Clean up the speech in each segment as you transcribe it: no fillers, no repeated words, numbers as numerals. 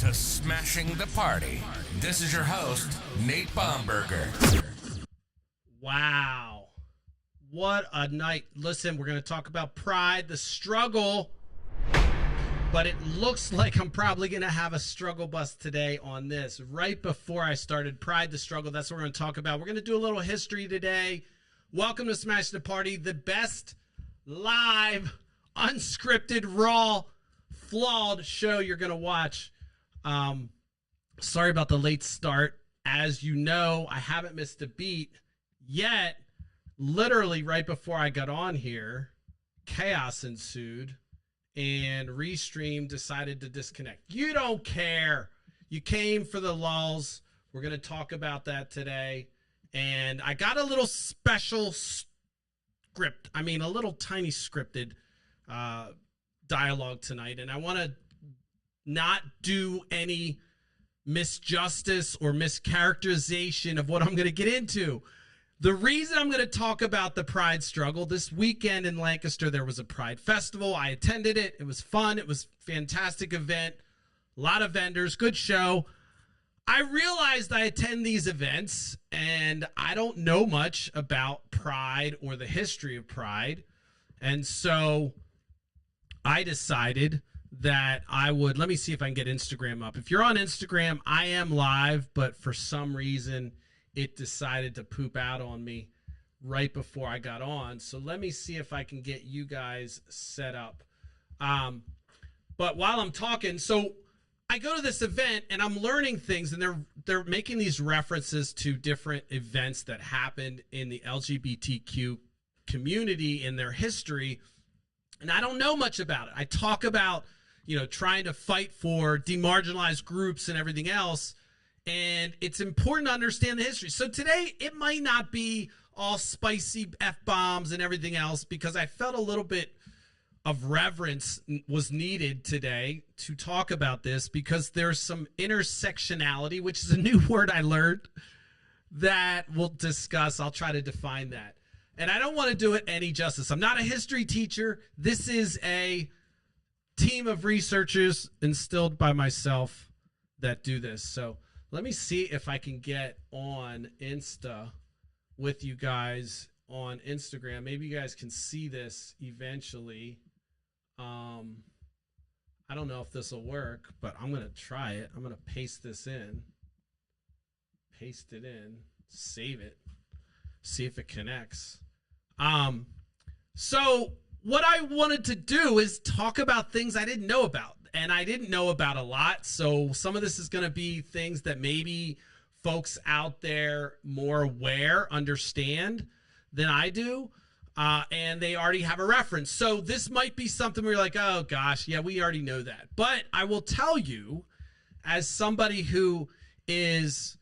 to Smashing the Party. This is your host, Nate Baumberger. Wow. What a night. Listen, we're going to talk about Pride, the struggle, but it looks like I'm probably going to have a struggle bus today on this. Right before I started Pride, the struggle, that's what we're going to talk about. We're going to do a little history today. Welcome to Smash the Party, the best live, unscripted, raw, flawed show you're going to watch. Sorry about the late start. As you know, I haven't missed a beat yet. Literally right before I got on here, chaos ensued and Restream decided to disconnect. You don't care. You came for the lulz. We're going to talk about that today. And I got a little special script. I mean, a little tiny scripted dialogue tonight. And I want to not do any misjustice or mischaracterization of what I'm going to get into. The reason I'm going to talk about the Pride struggle, this weekend in Lancaster, there was a Pride festival. I attended it. It was fun. It was a fantastic event. A lot of vendors, good show. I realized I attend these events and I don't know much about Pride or the history of Pride. And so I decided that I would, let me see if I can get Instagram up. If you're on Instagram, I am live, but for some reason it decided to poop out on me right before I got on. So let me see if I can get you guys set up. But while I'm talking, so I go to this event and I'm learning things, and they're making these references to different events that happened in the LGBTQ community in their history. And I don't know much about it. I talk about, trying to fight for demarginalized groups and everything else. And it's important to understand the history. So today, it might not be all spicy F-bombs and everything else, because I felt a little bit of reverence was needed today to talk about this, because there's some intersectionality, which is a new word I learned, that we'll discuss. I'll try to define that. And I don't want to do it any justice. I'm not a history teacher. This is a team of researchers instilled by myself that do this. So let me see if I can get on Insta with you guys on Instagram. Maybe you guys can see this eventually. I don't know if this will work, but I'm going to try it. I'm going to paste this in. Paste it in. Save it. See if it connects. So what I wanted to do is talk about things I didn't know about. And I didn't know about a lot. So some of this is going to be things that maybe folks out there more aware understand than I do. And they already have a reference. So this might be something where you're like, oh gosh, yeah, we already know that. But I will tell you, as somebody who is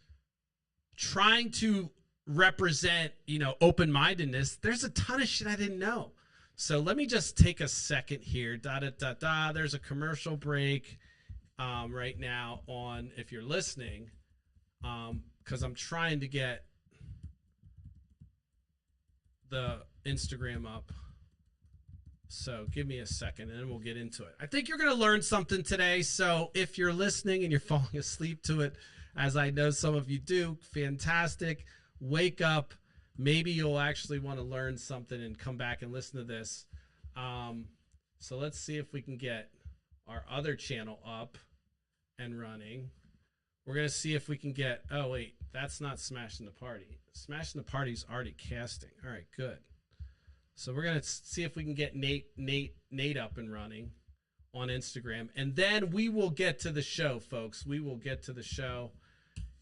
trying to represent, open-mindedness, there's a ton of shit I didn't know. So let me just take a second here. There's a commercial break right now on, if you're listening, because I'm trying to get the Instagram up. So give me a second and then we'll get into it. I think you're going to learn something today. So if you're listening and you're falling asleep to it, as I know some of you do, fantastic. Wake up. Maybe you'll actually want to learn something and come back and listen to this. So let's see if we can get our other channel up and running. We're going to see if we can get, oh wait, that's not Smashing the Party. Smashing the Party's already casting. All right, good. So we're going to see if we can get Nate up and running on Instagram. And then we will get to the show, folks. We will get to the show.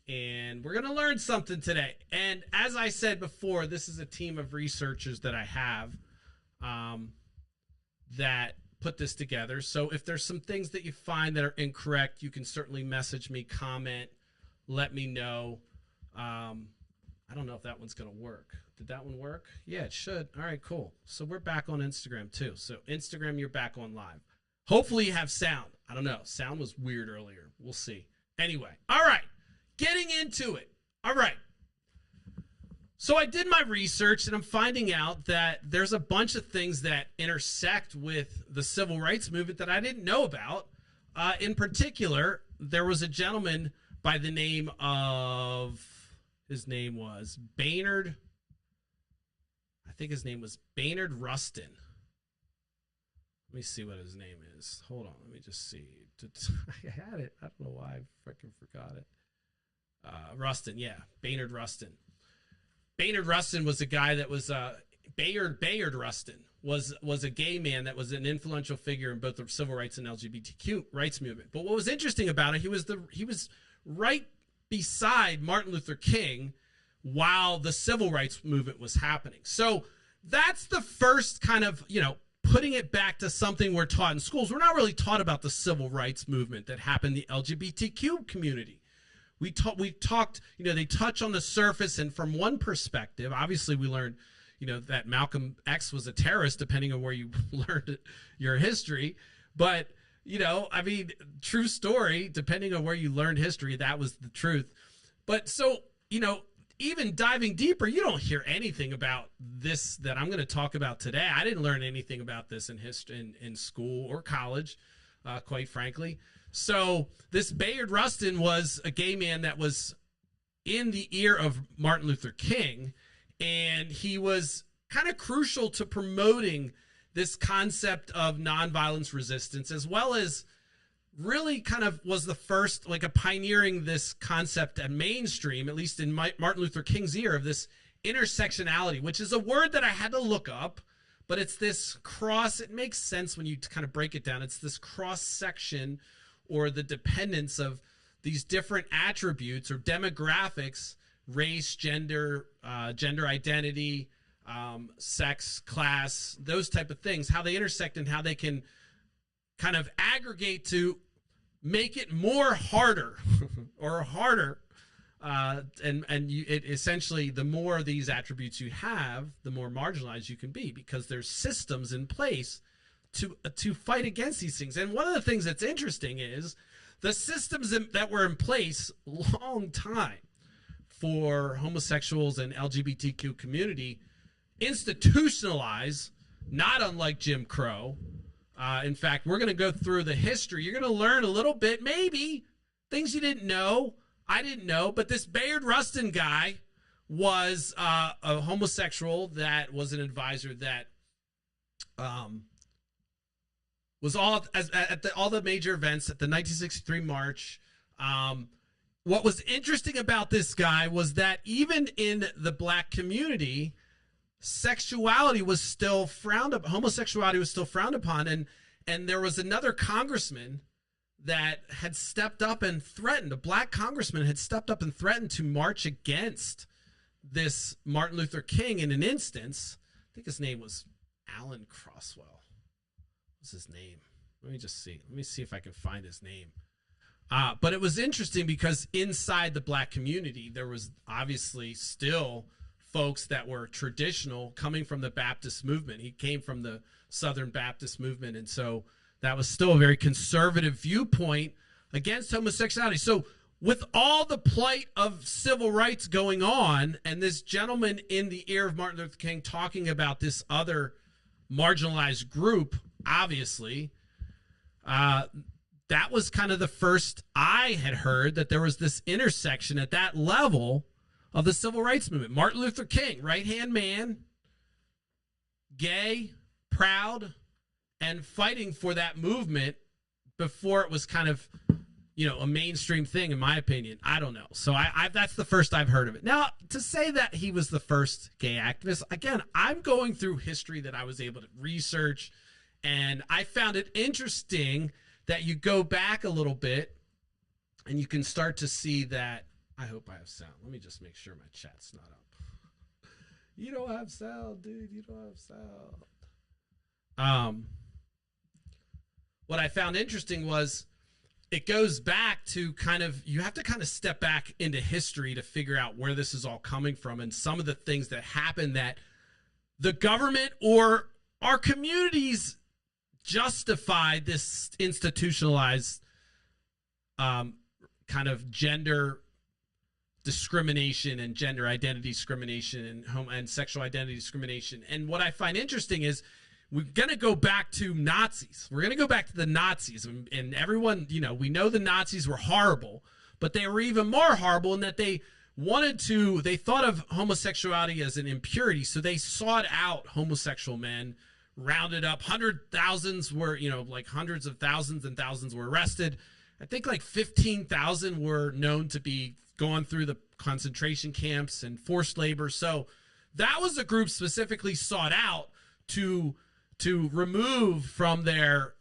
And we're going to learn something today. And as I said before, this is a team of researchers that I have that put this together. So if there's some things that you find that are incorrect, you can certainly message me, comment, let me know. I don't know if that one's going to work. Did that one work? Yeah, it should. All right, cool. So we're back on Instagram too. So Instagram, you're back on live. Hopefully you have sound. I don't know. Sound was weird earlier. We'll see. Anyway, all right. Getting into it. All right. So I did my research and I'm finding out that there's a bunch of things that intersect with the civil rights movement that I didn't know about. In particular, there was a gentleman by the name of, his name was Baynard. I think his name was Baynard Rustin. Let me see what his name is. Hold on. Let me just see. I had it. I don't know why I freaking forgot it. Rustin. Yeah. Baynard Rustin. Baynard Rustin was a guy that was Bayard Rustin was a gay man that was an influential figure in both the civil rights and LGBTQ rights movement. But what was interesting about it, he was right beside Martin Luther King while the civil rights movement was happening. So that's the first kind of, putting it back to something we're taught in schools. We're not really taught about the civil rights movement that happened in the LGBTQ community. We talked, they touch on the surface, and from one perspective, obviously we learned, that Malcolm X was a terrorist, depending on where you learned your history. But, true story, depending on where you learned history, that was the truth. But so, even diving deeper, you don't hear anything about this that I'm going to talk about today. I didn't learn anything about this in history in school or college, quite frankly. So this Bayard Rustin was a gay man that was in the ear of Martin Luther King, and he was kind of crucial to promoting this concept of nonviolence resistance, as well as really kind of was the first, like, a pioneering this concept at mainstream, at least in Martin Luther King's ear, of this intersectionality, which is a word that I had to look up, but it's this cross. It makes sense when you kind of break it down. It's this cross section, or the dependence of these different attributes or demographics: race, gender, gender identity, sex, class, those type of things, how they intersect and how they can kind of aggregate to make it more harder or harder. It essentially, the more of these attributes you have, the more marginalized you can be, because there's systems in place to fight against these things. And one of the things that's interesting is the systems that were in place long time for homosexuals and LGBTQ community institutionalize, not unlike Jim Crow. In fact, we're going to go through the history. You're going to learn a little bit, maybe things you didn't know. I didn't know, but this Bayard Rustin guy was a homosexual that was an advisor that was all at all the major events at the 1963 march. What was interesting about this guy was that even in the black community, sexuality was still frowned upon. Homosexuality was still frowned upon, and there was another congressman that had stepped up and threatened. A black congressman had stepped up and threatened to march against this Martin Luther King in an instance. I think his name was Alan Croswell. What's his name? Let me just see. Let me see if I can find his name. But it was interesting because inside the black community, there was obviously still folks that were traditional, coming from the Baptist movement. He came from the Southern Baptist movement, and so that was still a very conservative viewpoint against homosexuality. So with all the plight of civil rights going on, and this gentleman in the ear of Martin Luther King talking about this other marginalized group, obviously, that was kind of the first I had heard that there was this intersection at that level of the civil rights movement. Martin Luther King, right-hand man, gay, proud, and fighting for that movement before it was kind of, a mainstream thing, in my opinion. I don't know. So that's the first I've heard of it. Now, to say that he was the first gay activist, again, I'm going through history that I was able to research, and I found it interesting that you go back a little bit and you can start to see that. I hope I have sound. Let me just make sure my chat's not up. You don't have sound, dude. You don't have sound. What I found interesting was it goes back to you have to kind of step back into history to figure out where this is all coming from, and some of the things that happened that the government or our communities justified this institutionalized kind of gender discrimination and gender identity discrimination and sexual identity discrimination. And what I find interesting is we're going to go back to Nazis. We're going to go back to the Nazis. And everyone, we know the Nazis were horrible, but they were even more horrible in that they thought of homosexuality as an impurity. So they sought out homosexual men, rounded up thousands were, like hundreds of thousands and thousands were arrested. I think like 15,000 were known to be going through the concentration camps and forced labor. So that was a group specifically sought out to remove from their,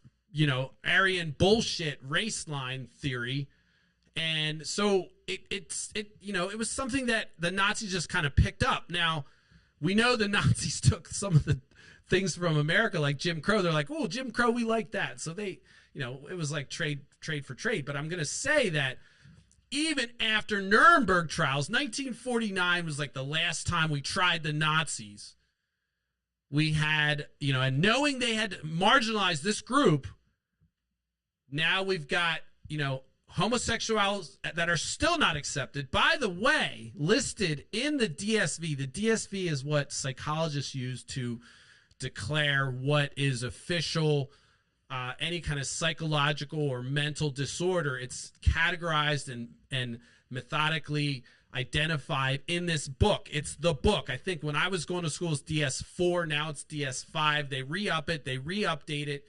Aryan bullshit race line theory. And so it was something that the Nazis just kind of picked up. Now, we know the Nazis took some of the things from America, like Jim Crow. They're like, oh, Jim Crow, we like that. So they, it was like trade for trade. But I'm going to say that even after Nuremberg trials, 1949 was like the last time we tried the Nazis. We had, and knowing they had marginalized this group, now we've got, homosexuals that are still not accepted. By the way, listed in the DSV. The DSV is what psychologists use to declare what is official, any kind of psychological or mental disorder. It's categorized and methodically identified in this book. It's the book. I think when I was going to school, it's DS4. Now it's DS5. They re-up it. They re-update it.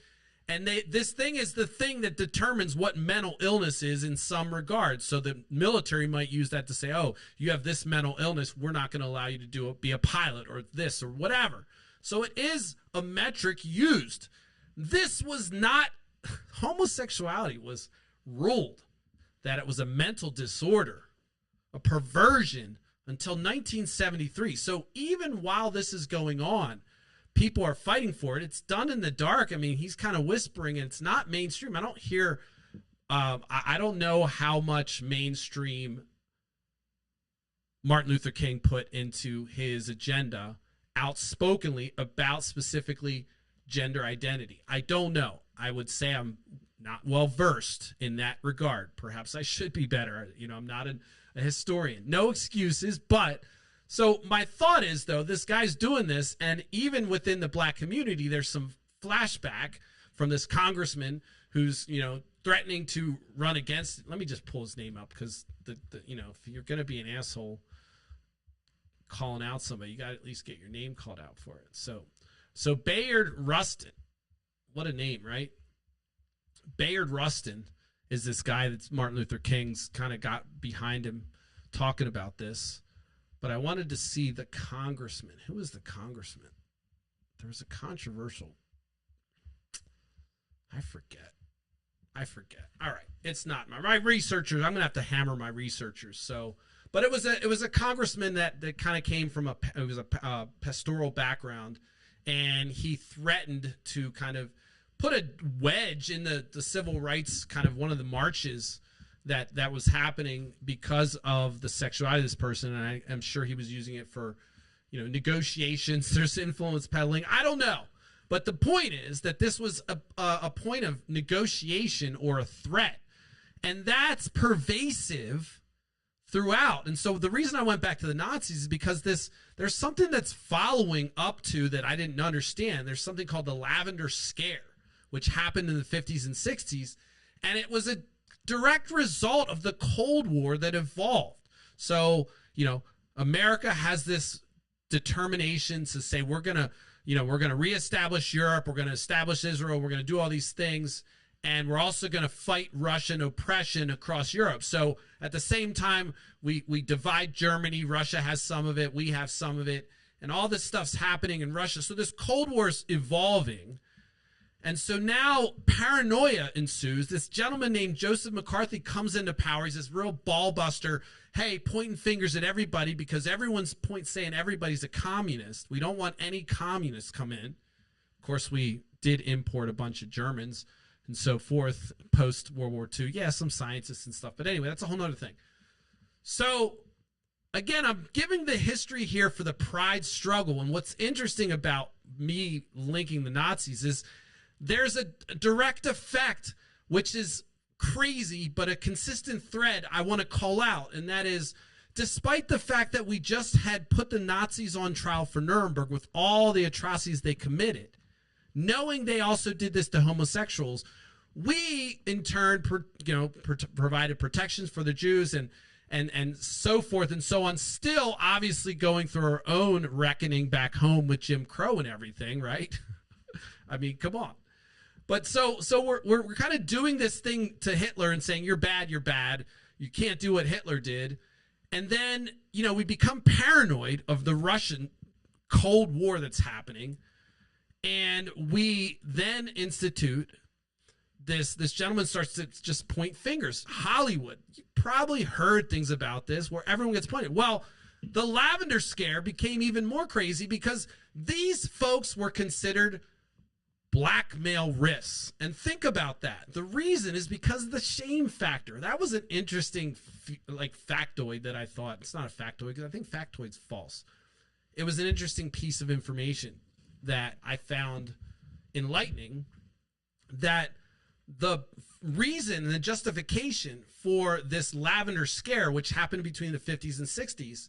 And this thing is the thing that determines what mental illness is in some regards. So the military might use that to say, oh, you have this mental illness, we're not going to allow you to be a pilot or this or whatever. So it is a metric used. This was not, homosexuality was ruled that it was a mental disorder, a perversion until 1973. So even while this is going on, people are fighting for it. It's done in the dark. I mean, he's kind of whispering, and it's not mainstream. I don't hear, I don't know how much mainstream Martin Luther King put into his agenda outspokenly about specifically gender identity. I don't know. I would say I'm not well versed in that regard. Perhaps I should be better. I'm not a historian. No excuses, but so my thought is, though, this guy's doing this, and even within the black community, there's some flashback from this congressman who's, threatening to run against. Let me just pull his name up, because if you're going to be an asshole calling out somebody, you got to at least get your name called out for it. So Bayard Rustin, what a name, right? Bayard Rustin is this guy that's Martin Luther King's kind of got behind him talking about this. But I wanted to see the congressman. Who is the congressman? There was a controversial. I forget. All right, it's not my researchers. I'm gonna have to hammer my researchers. So, but it was a congressman that kind of came from a pastoral background, and he threatened to kind of put a wedge in the civil rights, kind of one of the marches that was happening because of the sexuality of this person. And I am sure he was using it for, negotiations. There's influence peddling. I don't know. But the point is that this was a point of negotiation or a threat. And that's pervasive throughout. And so the reason I went back to the Nazis is because there's something that's following up to that I didn't understand. There's something called the Lavender Scare, which happened in the 50s and 60s. And it was a direct result of the Cold War that evolved. So, America has this determination to say, we're going to reestablish Europe. We're going to establish Israel. We're going to do all these things. And we're also going to fight Russian oppression across Europe. So at the same time, we divide Germany. Russia has some of it. We have some of it. And all this stuff's happening in Russia. So this Cold War's evolving. And so now paranoia ensues. This gentleman named Joseph McCarthy comes into power. He's this real ball buster. Hey, pointing fingers at everybody because everyone's saying everybody's a communist. We don't want any communists come in. Of course, we did import a bunch of Germans and so forth post World War II. Yeah, some scientists and stuff. But anyway, that's a whole nother thing. So again, I'm giving the history here for the Pride struggle. And what's interesting about me linking the Nazis is there's a direct effect, which is crazy, but a consistent thread I want to call out. And that is, despite the fact that we just had put the Nazis on trial for Nuremberg with all the atrocities they committed, knowing they also did this to homosexuals. We, in turn, provided protections for the Jews and so forth and so on, still obviously going through our own reckoning back home with Jim Crow and everything, right? I mean, come on. But so we're kind of doing this thing to Hitler and saying, you're bad, you can't do what Hitler did. And then, we become paranoid of the Russian Cold War that's happening. And we then institute this gentleman starts to just point fingers. Hollywood, you probably heard things about this where everyone gets pointed. Well, the lavender scare became even more crazy because these folks were considered blackmail risks. And think about that. The reason is because of the shame factor. That was an interesting factoid that I thought. It's not a factoid because I think factoid's false. It was an interesting piece of information that I found enlightening, that the reason and the justification for this lavender scare, which happened between the 50s and 60s,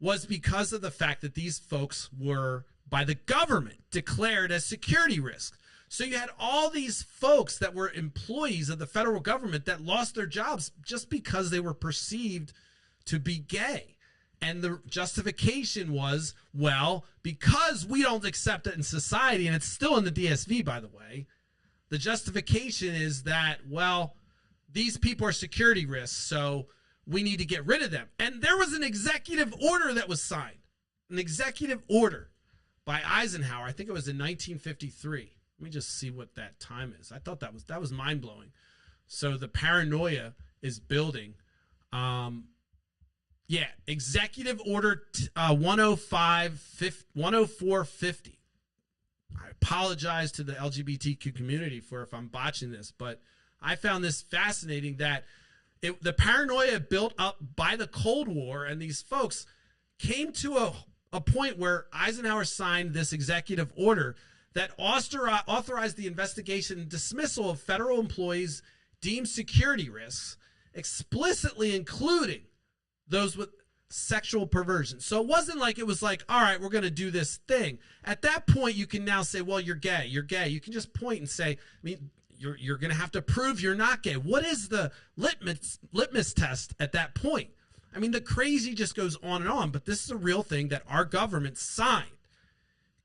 was because of the fact that these folks were, by the government, declared as security risks. So you had all these folks that were employees of the federal government that lost their jobs just because they were perceived to be gay. And the justification was, well, because we don't accept it in society, and it's still in the DSV, by the way, the justification is that, well, these people are security risks, so we need to get rid of them. And there was an executive order that was signed, an executive order by Eisenhower. I think it was in 1953. Let me just see what that time is. I thought that was mind-blowing. So the paranoia is building. Executive Order 10450. I apologize to the LGBTQ community for if I'm botching this, but I found this fascinating that the paranoia built up by the Cold War, and these folks came to a point where Eisenhower signed this executive order that authorized the investigation and dismissal of federal employees deemed security risks, explicitly including those with sexual perversion. So it wasn't like it was like, all right, we're going to do this thing. At that point, you can now say, well, you're gay. You can just point and say, I mean, you're going to have to prove you're not gay. What is the litmus test at that point? I mean, the crazy just goes on and on, but this is a real thing that our government signed,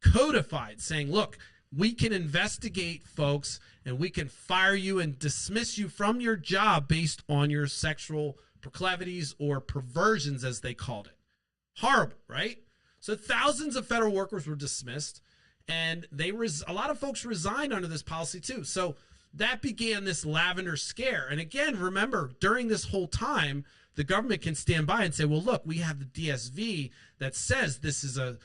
codified, saying, look, we can investigate folks and we can fire you and dismiss you from your job based on your sexual proclivities or perversions, as they called it. Horrible, right? So thousands of federal workers were dismissed, and a lot of folks resigned under this policy too. So that began this lavender scare. And again, remember, during this whole time, the government can stand by and say, well, look, we have the DSV that says this is a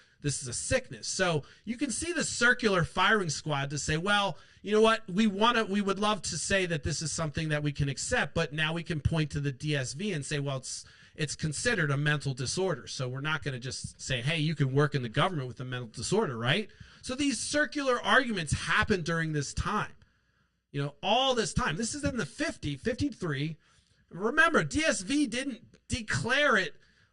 sickness. So you can see the circular firing squad to say, well, you know what, we would love to say that this is something that we can accept, but now we can point to the DSV and say, well, it's considered a mental disorder. So we're not going to just say, hey, you can work in the government with a mental disorder, right? So these circular arguments happened during this time, all this time. This is in the 53. Remember, DSV didn't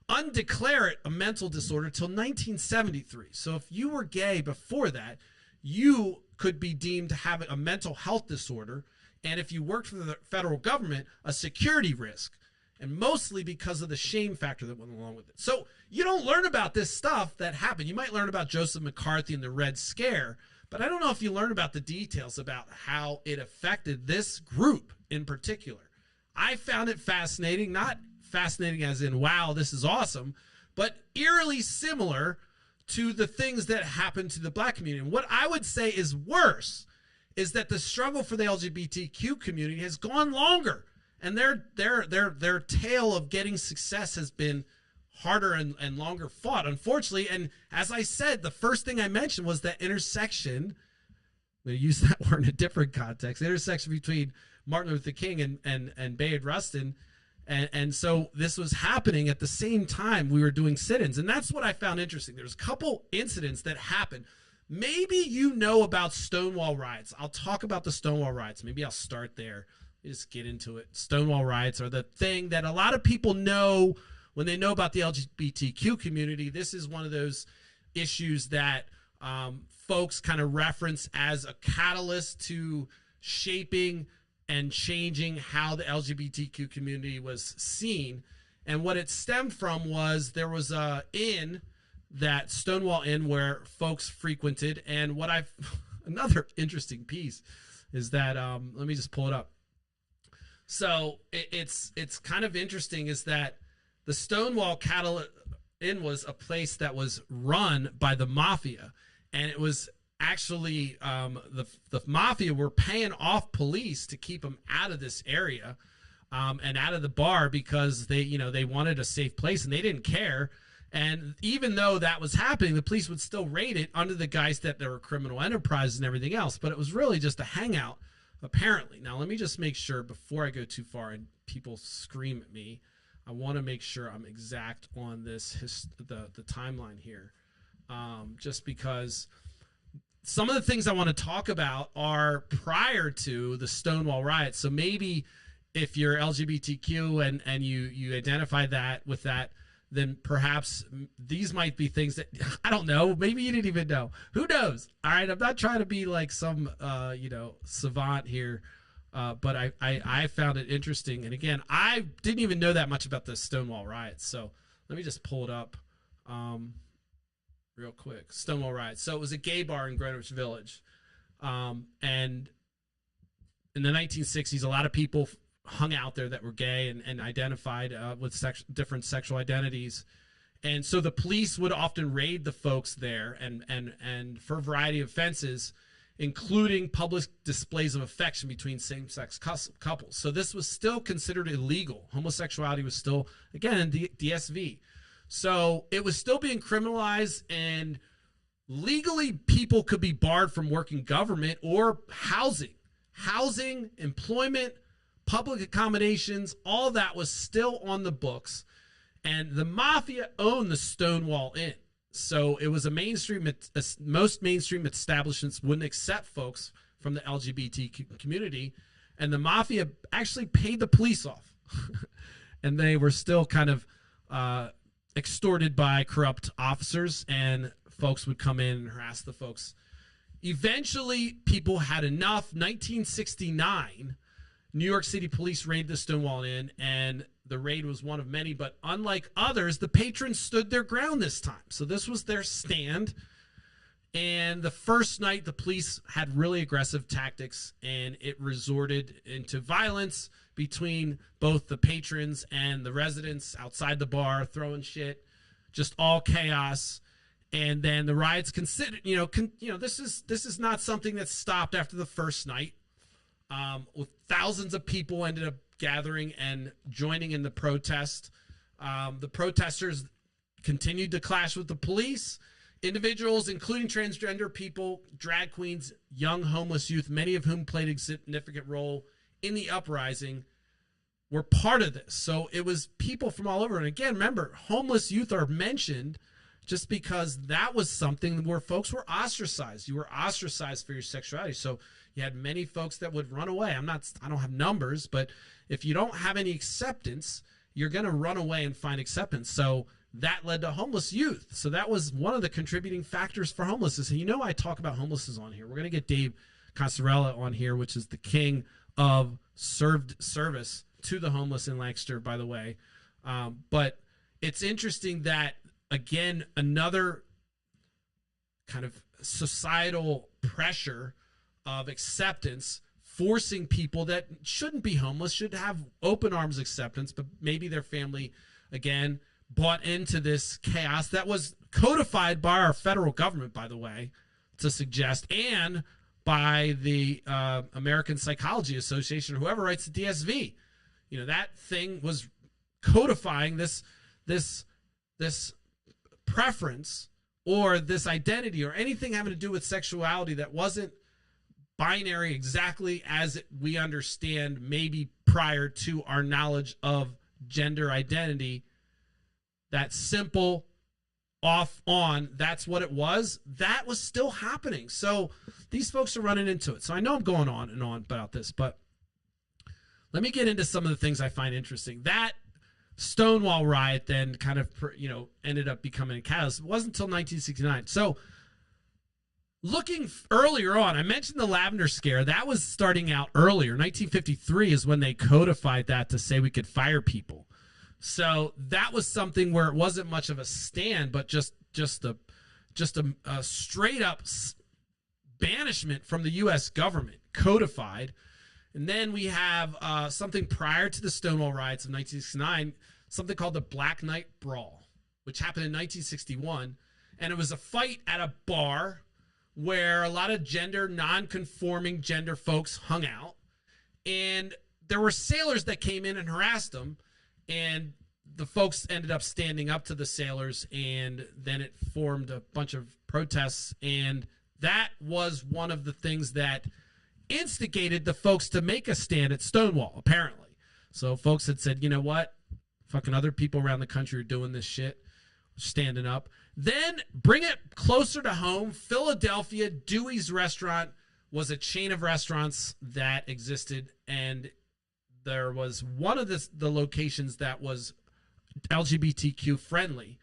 undeclare it a mental disorder till 1973. So if you were gay before that, you could be deemed to have a mental health disorder, and if you worked for the federal government, a security risk, and mostly because of the shame factor that went along with it. So you don't learn about this stuff that happened. You might learn about Joseph McCarthy and the Red Scare, but I don't know if you learn about the details about how it affected this group in particular. I found it fascinating, not fascinating as in, wow, this is awesome, but eerily similar to the things that happened to the black community. And what I would say is worse is that the struggle for the LGBTQ community has gone longer, and their tale of getting success has been harder and longer fought, unfortunately. And as I said, the first thing I mentioned was that intersection. I'm going to use that word in a different context. The intersection between Martin Luther King and Bayard Rustin. And so this was happening at the same time we were doing sit-ins. And that's what I found interesting. There's a couple incidents that happened. Maybe you know about Stonewall riots. I'll talk about the Stonewall riots. Maybe I'll start there. Just get into it. Stonewall riots are the thing that a lot of people know when they know about the LGBTQ community. This is one of those issues that folks kind of reference as a catalyst to shaping and changing how the LGBTQ community was seen. And what it stemmed from was there was a inn, that Stonewall Inn, where folks frequented. And what I've another interesting piece is that let me just pull it up. So it's kind of interesting is that the Stonewall Inn was a place that was run by the mafia, and it was actually the mafia were paying off police to keep them out of this area and out of the bar, because they wanted a safe place and they didn't care. And even though that was happening, the police would still raid it under the guise that there were criminal enterprises and everything else. But it was really just a hangout, apparently. Now, let me just make sure before I go too far and people scream at me, I want to make sure I'm exact on this, the timeline here, just because some of the things I want to talk about are prior to the Stonewall riot. So maybe if you're LGBTQ and you identify that with that, then perhaps these might be things that, I don't know, maybe you didn't even know. Who knows? All right, I'm not trying to be like some, savant here, but I found it interesting. And again, I didn't even know that much about the Stonewall riots. So let me just pull it up real quick. Stonewall riots. So it was a gay bar in Greenwich Village. And in the 1960s, a lot of people hung out there that were gay and identified with different sexual identities. And so the police would often raid the folks there and for a variety of offenses, including public displays of affection between same-sex couples. So this was still considered illegal. Homosexuality was still, again, DSV. So it was still being criminalized, and legally people could be barred from working government or housing, employment, public accommodations, all that was still on the books. And the mafia owned the Stonewall Inn. So it was most mainstream establishments wouldn't accept folks from the LGBT community. And the mafia actually paid the police off. And they were still kind of extorted by corrupt officers, and folks would come in and harass the folks. Eventually, people had enough. 1969, New York City police raided the Stonewall Inn, and the raid was one of many, but unlike others, the patrons stood their ground this time. So this was their stand. And the first night, the police had really aggressive tactics, and it resorted into violence between both the patrons and the residents outside the bar, throwing shit, just all chaos. And then the riots considered, this is not something that stopped after the first night. With thousands of people ended up gathering and joining in the protest. The protesters continued to clash with the police. Individuals, including transgender people, drag queens, young homeless youth, many of whom played a significant role in the uprising, were part of this. So it was people from all over. And again, remember, homeless youth are mentioned just because that was something where folks were ostracized. You were ostracized for your sexuality. So you had many folks that would run away. I don't have numbers, but if you don't have any acceptance, you're going to run away and find acceptance. So that led to homeless youth. So that was one of the contributing factors for homelessness. And I talk about homelessness on here. We're going to get Dave Casarella on here, which is the king of service to the homeless in Lancaster, by the way. But it's interesting that, again, another kind of societal pressure of acceptance, forcing people that shouldn't be homeless, should have open arms acceptance, but maybe their family, again, bought into this chaos that was codified by our federal government, by the way, to suggest, and by the American Psychology Association, or whoever writes the DSV. That thing was codifying this preference or this identity or anything having to do with sexuality that wasn't binary exactly as we understand maybe prior to our knowledge of gender identity. That simple off on, that's what it was. That was still happening. So these folks are running into it. So I know I'm going on and on about this, but let me get into some of the things I find interesting. That Stonewall riot then kind of, ended up becoming a catalyst. It wasn't until 1969. So looking earlier on, I mentioned the lavender scare. That was starting out earlier. 1953 is when they codified that to say we could fire people. So that was something where it wasn't much of a stand, but just a straight up banishment from the U.S. government, codified. And then we have something prior to the Stonewall riots of 1969, something called the Black Night Brawl, which happened in 1961. And it was a fight at a bar where a lot of non-conforming gender folks hung out. And there were sailors that came in and harassed them. And the folks ended up standing up to the sailors. And then it formed a bunch of protests. And that was one of the things that instigated the folks to make a stand at Stonewall, apparently. So folks had said, you know what? Fucking other people around the country are doing this shit, standing up. Then bring it closer to home. Philadelphia, Dewey's Restaurant was a chain of restaurants that existed, and there was one of the locations that was LGBTQ friendly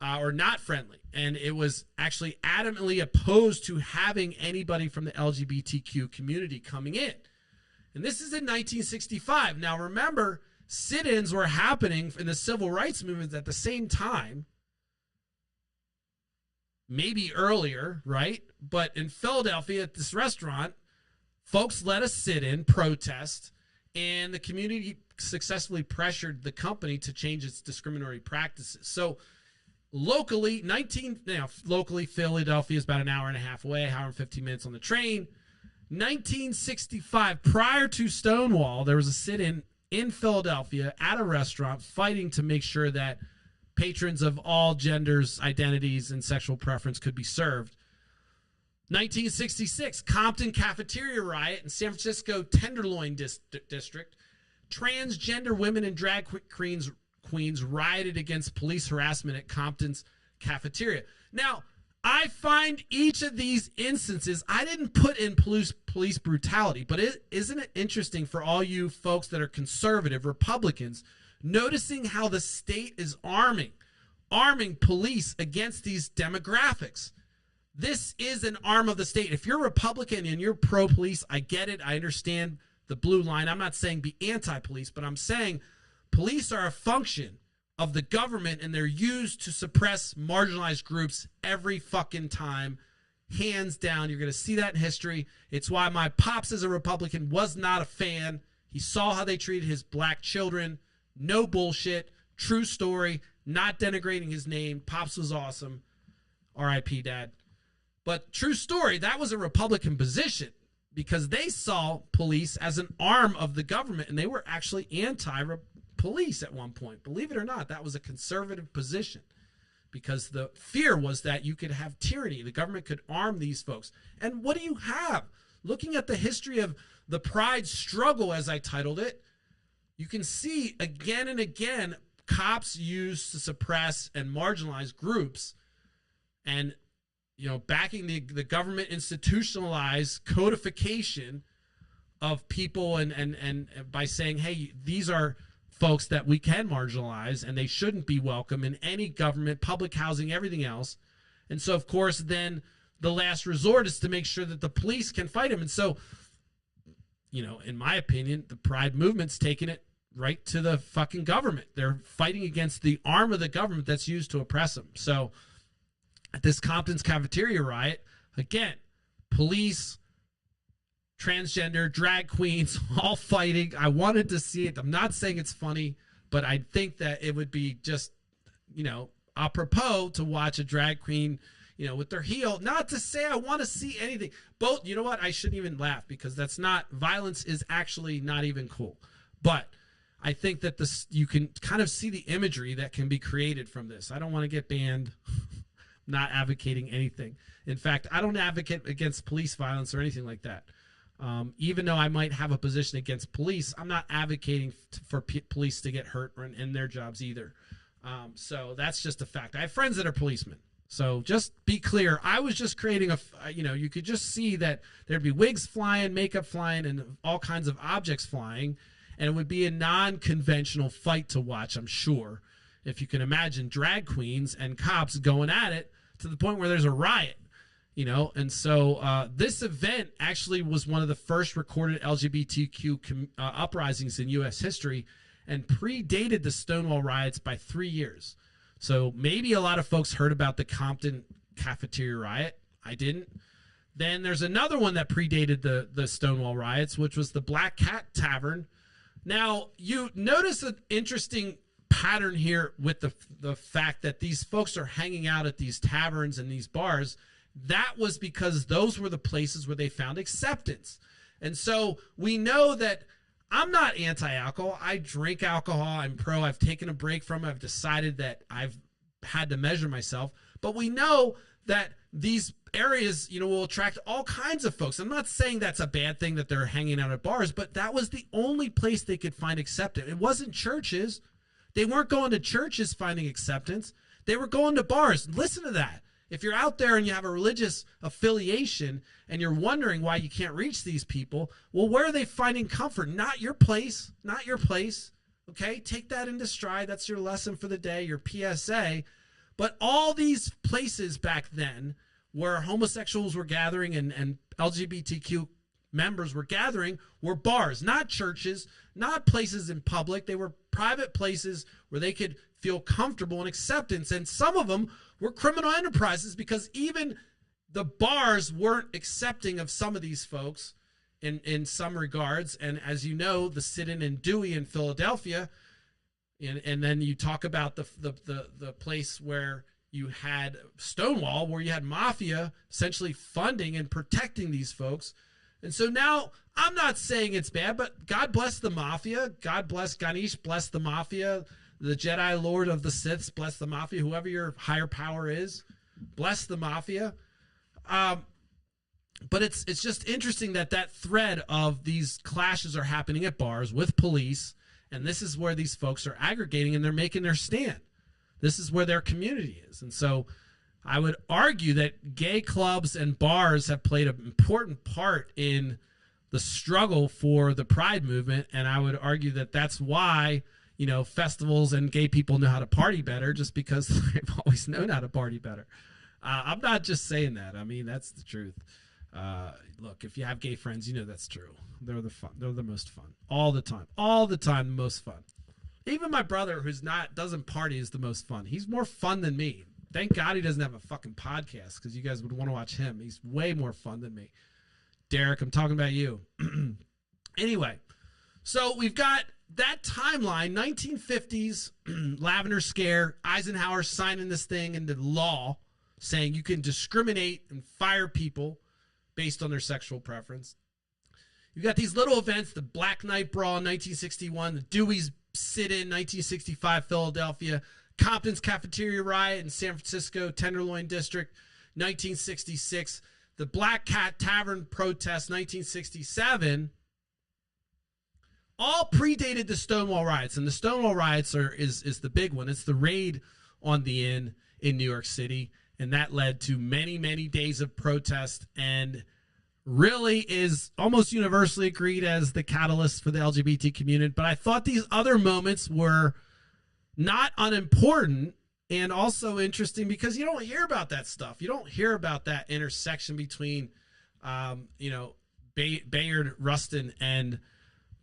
or not friendly, and it was actually adamantly opposed to having anybody from the LGBTQ community coming in. And this is in 1965. Now remember, sit-ins were happening in the civil rights movement at the same time. Maybe earlier, right? But in Philadelphia at this restaurant, folks led a sit-in protest, and the community successfully pressured the company to change its discriminatory practices. So locally, Philadelphia is about an hour and a half away, hour and 15 minutes on the train. 1965, prior to Stonewall, there was a sit-in in Philadelphia at a restaurant fighting to make sure that patrons of all genders, identities, and sexual preference could be served. 1966, Compton cafeteria riot in San Francisco Tenderloin District. Transgender women and drag queens rioted against police harassment at Compton's cafeteria. Now, I find each of these instances, I didn't put in police brutality, but isn't it interesting for all you folks that are conservative, Republicans, noticing how the state is arming police against these demographics? This is an arm of the state. If you're Republican and you're pro-police, I get it. I understand the blue line. I'm not saying be anti-police, but I'm saying police are a function of the government, and they're used to suppress marginalized groups every fucking time. Hands down. You're going to see that in history. It's why my pops as a Republican was not a fan. He saw how they treated his black children. No bullshit. True story. Not denigrating his name. Pops was awesome. R.I.P. Dad. But true story, that was a Republican position because they saw police as an arm of the government, and they were actually anti-police at one point. Believe it or not, that was a conservative position because the fear was that you could have tyranny. The government could arm these folks. And what do you have? Looking at the history of the Pride struggle, as I titled it, you can see again and again cops used to suppress and marginalize groups, and backing the government institutionalized codification of people and by saying, hey, these are folks that we can marginalize and they shouldn't be welcome in any government, public housing, everything else. And so, of course, then the last resort is to make sure that the police can fight them. And so, in my opinion, the Pride movement's taking it right to the fucking government. They're fighting against the arm of the government that's used to oppress them. So at this Compton's cafeteria riot, again, police, transgender, drag queens, all fighting. I wanted to see it. I'm not saying it's funny, but I think that it would be just, apropos to watch a drag queen, with their heel. Not to say I want to see anything. Both, you know what? I shouldn't even laugh because violence is actually not even cool. But I think that you can kind of see the imagery that can be created from this. I don't want to get banned. Not advocating anything. In fact, I don't advocate against police violence or anything like that. Even though I might have a position against police, I'm not advocating for police to get hurt in their jobs either. So that's just a fact. I have friends that are policemen. So just be clear. I was just creating you could just see that there'd be wigs flying, makeup flying, and all kinds of objects flying. And it would be a non-conventional fight to watch, I'm sure. If you can imagine drag queens and cops going at it to the point where there's a riot. And so this event actually was one of the first recorded LGBTQ uprisings in U.S. history and predated the Stonewall riots by 3 years. So maybe a lot of folks heard about the Compton cafeteria riot. I didn't. Then there's another one that predated the Stonewall riots, which was the Black Cat Tavern. Now, you notice an interesting pattern here with the fact that these folks are hanging out at these taverns and these bars. That was because those were the places where they found acceptance. And so we know that I'm not anti-alcohol. I drink alcohol. I'm pro. I've taken a break from it. I've decided that I've had to measure myself. But we know that these areas, will attract all kinds of folks. I'm not saying that's a bad thing that they're hanging out at bars, but that was the only place they could find acceptance. It wasn't churches. They weren't going to churches finding acceptance. They were going to bars. Listen to that. If you're out there and you have a religious affiliation and you're wondering why you can't reach these people, well, where are they finding comfort? Not your place. Not your place. Okay? Take that into stride. That's your lesson for the day, your PSA. But all these places back then where homosexuals were gathering and LGBTQ members were gathering were bars, not churches, not places in public. They were private places where they could feel comfortable and acceptance. And some of them were criminal enterprises because even the bars weren't accepting of some of these folks in some regards. And as you know, the sit-in in Dewey in Philadelphia, and then you talk about the place where you had Stonewall, where you had mafia essentially funding and protecting these folks. And so now I'm not saying it's bad, but God bless the mafia. God bless Ganesh, bless the mafia. The Jedi Lord of the Siths, bless the mafia. Whoever your higher power is, bless the mafia. But it's just interesting that thread of these clashes are happening at bars with police, and this is where these folks are aggregating and they're making their stand. This is where their community is. And so I would argue that gay clubs and bars have played an important part in the struggle for the Pride movement, and I would argue that that's why festivals and gay people know how to party better, just because they've always known how to party better. I'm not just saying that. I mean, that's the truth. Look, if you have gay friends, that's true. They're the fun. They're the most fun all the time. All the time, the most fun. Even my brother, doesn't party, is the most fun. He's more fun than me. Thank God he doesn't have a fucking podcast, because you guys would want to watch him. He's way more fun than me. Derek, I'm talking about you. Anyway, so we've got that timeline, 1950s, Lavender Scare, Eisenhower signing this thing into law, saying you can discriminate and fire people based on their sexual preference. You got these little events, the Black Knight Brawl in 1961, the Dewey's sit-in 1965, Philadelphia, Compton's Cafeteria Riot in San Francisco, Tenderloin District, 1966, the Black Cat Tavern protest, 1967, all predated the Stonewall riots. And the Stonewall riots is the big one. It's the raid on the inn in New York City, and that led to many, many days of protest, and really is almost universally agreed as the catalyst for the LGBT community. But I thought these other moments were not unimportant and also interesting, because you don't hear about that stuff. You don't hear about that intersection between, Bayard Rustin and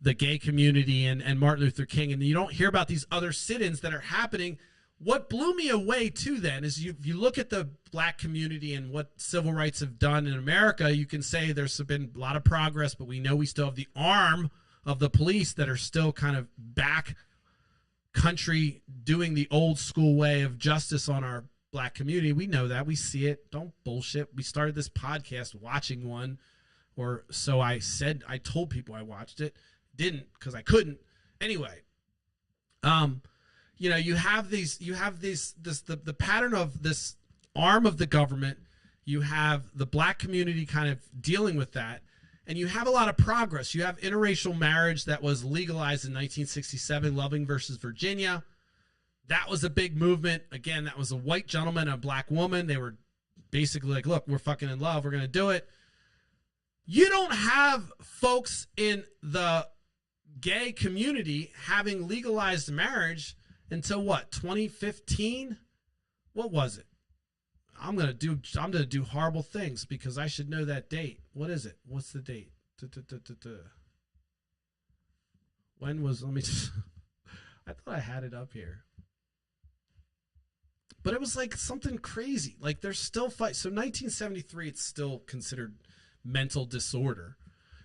the gay community and Martin Luther King. And you don't hear about these other sit-ins that are happening. What blew me away too then is you look at the black community and what civil rights have done in America. You can say there's been a lot of progress, but we know we still have the arm of the police that are still kind of back country doing the old school way of justice on our black community. We know that. We see it. Don't bullshit. We started this podcast watching one, or so I said. I told people I watched it. Didn't, because I couldn't. Anyway, you have the pattern of this arm of the government. You have the black community kind of dealing with that, and you have a lot of progress. You have interracial marriage that was legalized in 1967, Loving versus Virginia. That was a big movement. Again, that was a white gentleman and a black woman. They were basically like, look, we're fucking in love. We're going to do it. You don't have folks in the gay community having legalized marriage until what, 2015? What was it? I'm gonna do horrible things because I should know that date. What is it? What's the date? When was? Let me. I thought I had it up here, but it was like something crazy. Like there's still fight. So 1973, it's still considered mental disorder.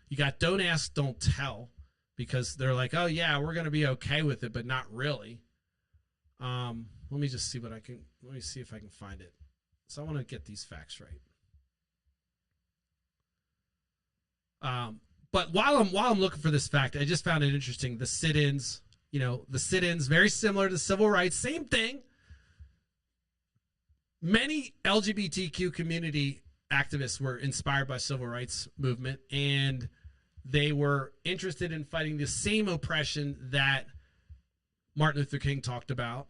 You got don't ask, don't tell, because they're like, oh yeah, we're gonna be okay with it, but not really. Let me just see what I can. Let me see if I can find it. So I want to get these facts right. But while I'm looking for this fact, I just found it interesting. The sit-ins, the sit-ins, very similar to civil rights, same thing. Many LGBTQ community activists were inspired by civil rights movement, and they were interested in fighting the same oppression that Martin Luther King talked about.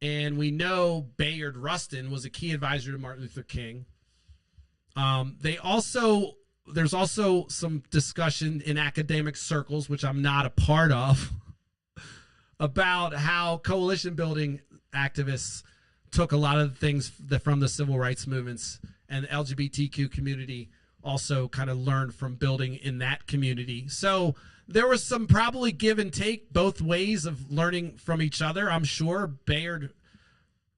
And we know Bayard Rustin was a key advisor to Martin Luther King. There's also some discussion in academic circles, which I'm not a part of, about how coalition building activists took a lot of the things from the civil rights movements, and the LGBTQ community also kind of learned from building in that community. So there was some probably give and take both ways of learning from each other. I'm sure Bayard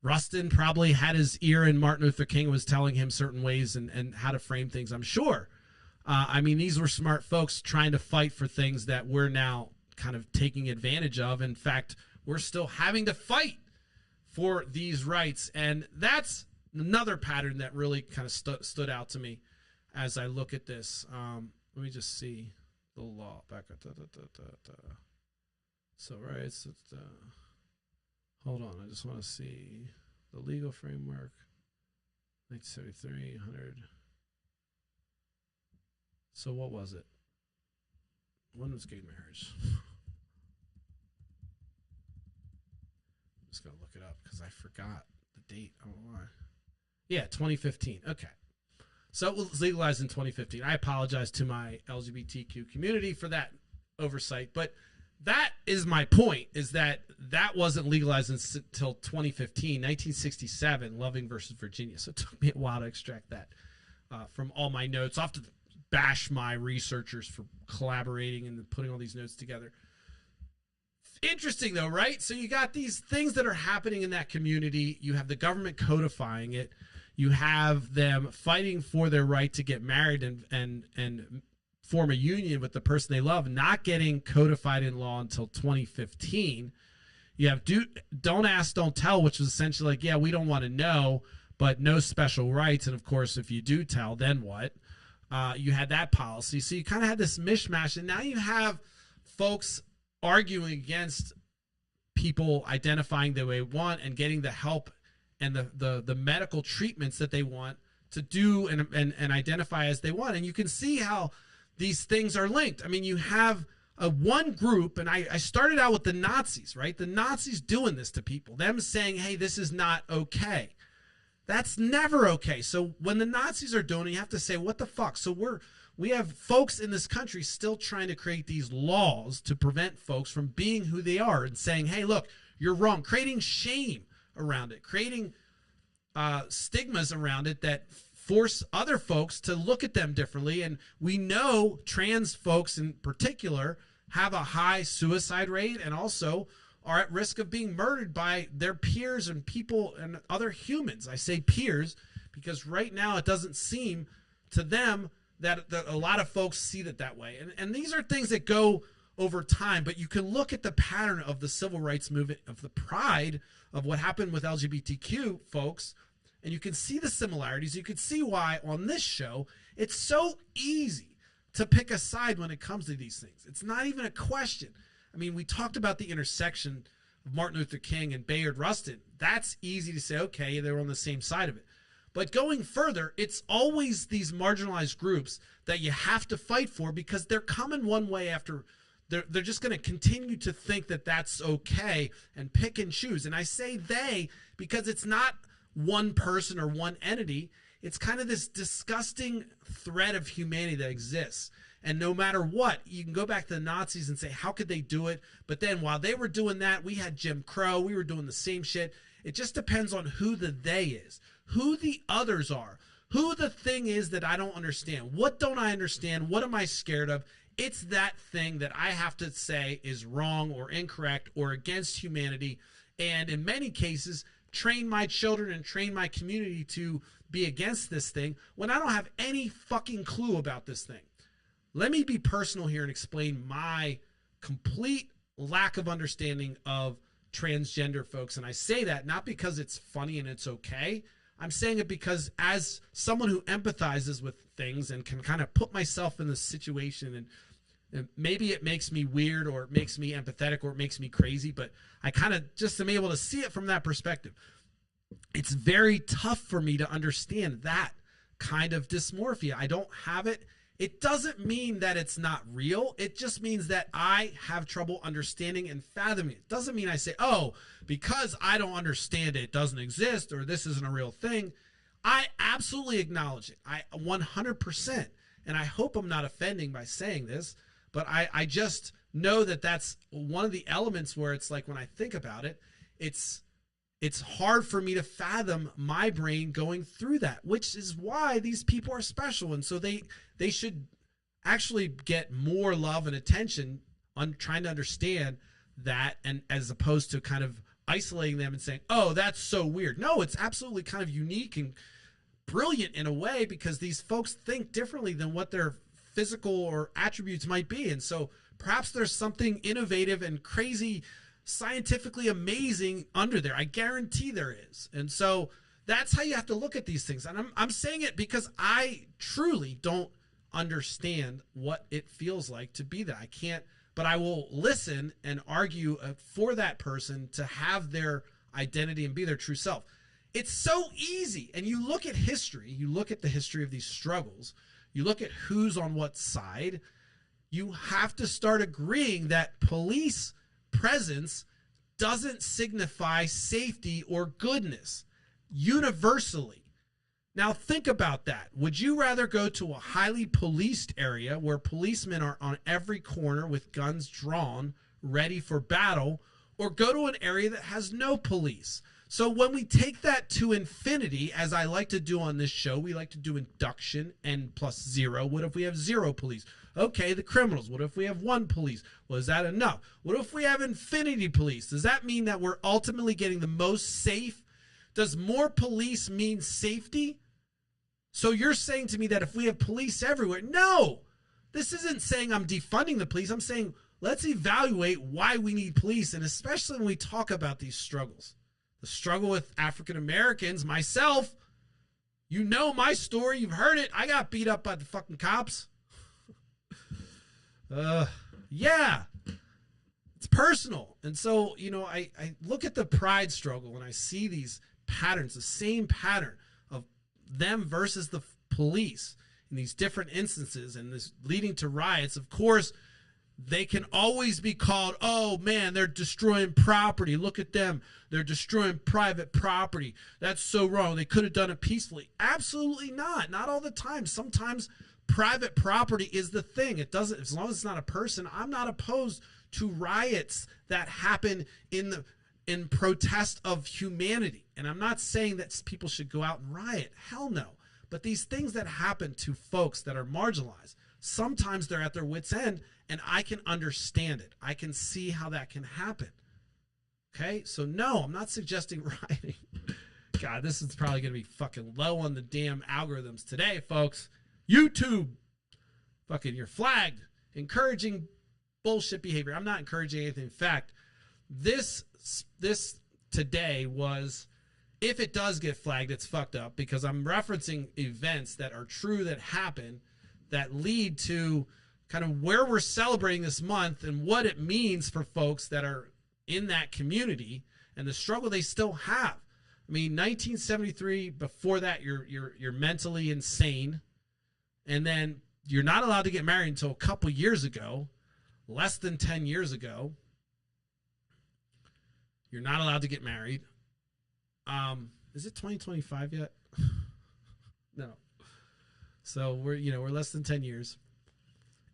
Rustin probably had his ear in Martin Luther King, was telling him certain ways and how to frame things, I'm sure. These were smart folks trying to fight for things that we're now kind of taking advantage of. In fact, we're still having to fight for these rights. And that's another pattern that really kind of stood out to me as I look at this. Let me just see the law back up. So, right, it's hold on. I just want to see the legal framework. 1973, 100. So what was it? When was gay marriage? I'm just going to look it up because I forgot the date. I don't know why. Yeah, 2015. Okay. So it was legalized in 2015. I apologize to my LGBTQ community for that oversight, but that is my point, is that wasn't legalized until 2015, 1967, Loving versus Virginia. So it took me a while to extract that from all my notes. I'll have to bash my researchers for collaborating and putting all these notes together. Interesting though, right? So you got these things that are happening in that community. You have the government codifying it. You have them fighting for their right to get married and form a union with the person they love, not getting codified in law until 2015. You have don't ask, don't tell, which was essentially like, yeah, we don't want to know, but no special rights. And of course, if you do tell, then what? You had that policy. So you kind of had this mishmash. And now you have folks arguing against people identifying the way they want and getting the help and the medical treatments that they want to do and identify as they want. And you can see how these things are linked. I mean, you have one group, and I started out with the Nazis, right? The Nazis doing this to people, them saying, hey, this is not okay. That's never okay. So when the Nazis are doing it, you have to say, what the fuck? So we have folks in this country still trying to create these laws to prevent folks from being who they are and saying, hey, look, you're wrong, creating shame around it, creating stigmas around it that force other folks to look at them differently. And we know trans folks in particular have a high suicide rate and also are at risk of being murdered by their peers and people and other humans. I say peers because right now it doesn't seem to them that a lot of folks see it that way. And these are things that go over time, but you can look at the pattern of the civil rights movement, of the pride, of what happened with LGBTQ folks, and you can see the similarities. You can see why on this show it's so easy to pick a side when it comes to these things. It's not even a question. I mean, we talked about the intersection of Martin Luther King and Bayard Rustin. That's easy to say, okay, they were on the same side of it. But going further, it's always these marginalized groups that you have to fight for because they're coming one way after. They're just going to continue to think that that's okay and pick and choose. And I say they because it's not one person or one entity. It's kind of this disgusting thread of humanity that exists. And no matter what, you can go back to the Nazis and say, how could they do it? But then while they were doing that, we had Jim Crow. We were doing the same shit. It just depends on who the they is. who the others are, who the thing is that I don't understand. What don't I understand? What am I scared of? It's that thing that I have to say is wrong or incorrect or against humanity. And in many cases, train my children and train my community to be against this thing when I don't have any fucking clue about this thing. Let me be personal here and explain my complete lack of understanding of transgender folks. And I say that not because it's funny and it's okay. I'm saying it because as someone who empathizes with things and can kind of put myself in this situation, and maybe it makes me weird or it makes me empathetic or it makes me crazy, but I kind of just am able to see it from that perspective. It's very tough for me to understand that kind of dysmorphia. I don't have it. It doesn't mean that it's not real. It just means that I have trouble understanding and fathoming it. It doesn't mean I say, oh, because I don't understand it, it doesn't exist, or this isn't a real thing. I absolutely acknowledge it. I 100%. And I hope I'm not offending by saying this, but I just know that that's one of the elements where it's like when I think about it, it's hard for me to fathom my brain going through that, which is why these people are special. And so they should actually get more love and attention on trying to understand that, and as opposed to kind of isolating them and saying, oh, that's so weird. No, it's absolutely kind of unique and brilliant in a way because these folks think differently than what their physical or attributes might be. And so perhaps there's something innovative and crazy, scientifically amazing under there. I guarantee there is. And so that's how you have to look at these things. And I'm saying it because I truly don't understand what it feels like to be that. I can't, but I will listen and argue for that person to have their identity and be their true self. It's so easy. And you look at history, you look at the history of these struggles, you look at who's on what side, you have to start agreeing that police presence doesn't signify safety or goodness universally. Now think about that. Would you rather go to a highly policed area where policemen are on every corner with guns drawn, ready for battle, or go to an area that has no police? So when we take that to infinity, as I like to do on this show, we like to do induction and plus 0. What if we have 0 police? Okay, the criminals. What if we have 1 police? Well, is that enough? What if we have infinity police? Does that mean that we're ultimately getting the most safe? Does more police mean safety? So you're saying to me that if we have police everywhere, no, this isn't saying I'm defunding the police. I'm saying let's evaluate why we need police. And especially when we talk about these struggles, the struggle with African Americans, myself, you know my story. You've heard it. I got beat up by the fucking cops. Yeah, it's personal. And so, you know, I look at the pride struggle and I see these patterns, the same pattern of them versus the police in these different instances, and this leading to riots. Of course, they can always be called, oh man, they're destroying property. Look at them. They're destroying private property. That's so wrong. They could have done it peacefully. Absolutely not. Not all the time. Sometimes private property is the thing. It doesn't, as long as it's not a person. I'm not opposed to riots that happen in protest of humanity. And I'm not saying that people should go out and riot. Hell no. But these things that happen to folks that are marginalized, sometimes they're at their wits' end, and I can understand it. I can see how that can happen. Okay? So no, I'm not suggesting rioting. God, this is probably going to be fucking low on the damn algorithms today, folks. YouTube, fucking, you're flagged. Encouraging bullshit behavior. I'm not encouraging anything. In fact, this today was, if it does get flagged, it's fucked up because I'm referencing events that are true that happen that lead to kind of where we're celebrating this month and what it means for folks that are in that community and the struggle they still have. I mean, 1973, before that, you're mentally insane. And then you're not allowed to get married until a couple years ago, less than 10 years ago. You're not allowed to get married. Is it 2025 yet? No. So we're less than 10 years.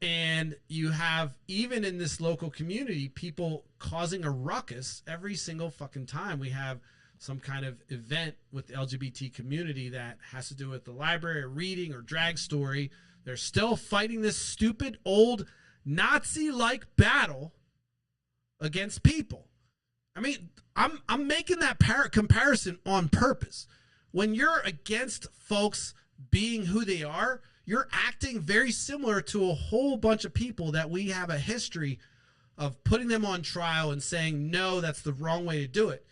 And you have, even in this local community, people causing a ruckus every single fucking time. We have some kind of event with the LGBT community that has to do with the library or reading or drag story, they're still fighting this stupid old Nazi-like battle against people. I mean, I'm making that comparison on purpose. When you're against folks being who they are, you're acting very similar to a whole bunch of people that we have a history of putting them on trial and saying, no, that's the wrong way to do it.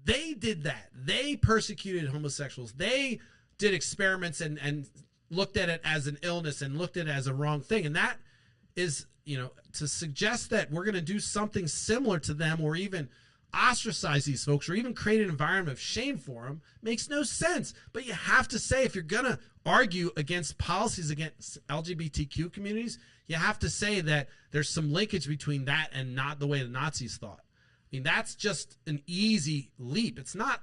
They did that. They persecuted homosexuals. They did experiments and looked at it as an illness and looked at it as a wrong thing. And that is, to suggest that we're going to do something similar to them or even ostracize these folks or even create an environment of shame for them makes no sense. But you have to say, if you're going to argue against policies against LGBTQ communities, you have to say that there's some linkage between that and not the way the Nazis thought. I mean, that's just an easy leap. It's not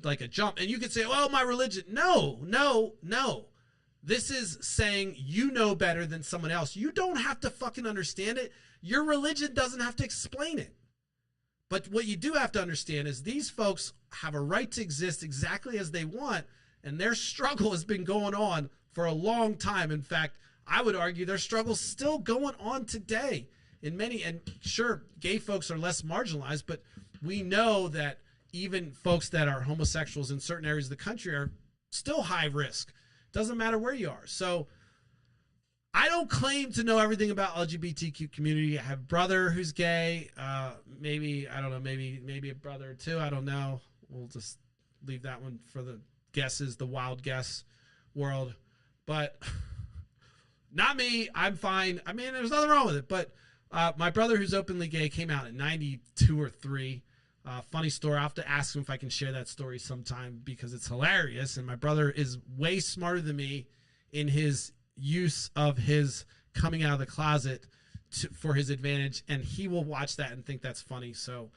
like a jump. And you could say, oh, my religion. No. This is saying you know better than someone else. You don't have to fucking understand it. Your religion doesn't have to explain it. But what you do have to understand is these folks have a right to exist exactly as they want, and their struggle has been going on for a long time. In fact, I would argue their struggle's still going on today in many, and sure, gay folks are less marginalized, but we know that even folks that are homosexuals in certain areas of the country are still high risk. Doesn't matter where you are. So I don't claim to know everything about LGBTQ community. I have a brother who's gay. Maybe a brother or two. I don't know. We'll just leave that one for the guesses, the wild guess world. But not me. I'm fine. I mean, there's nothing wrong with it. But my brother who's openly gay came out in 92 or 3. Funny story. I'll have to ask him if I can share that story sometime because it's hilarious. And my brother is way smarter than me in his use of his coming out of the closet for his advantage. And he will watch that and think that's funny. So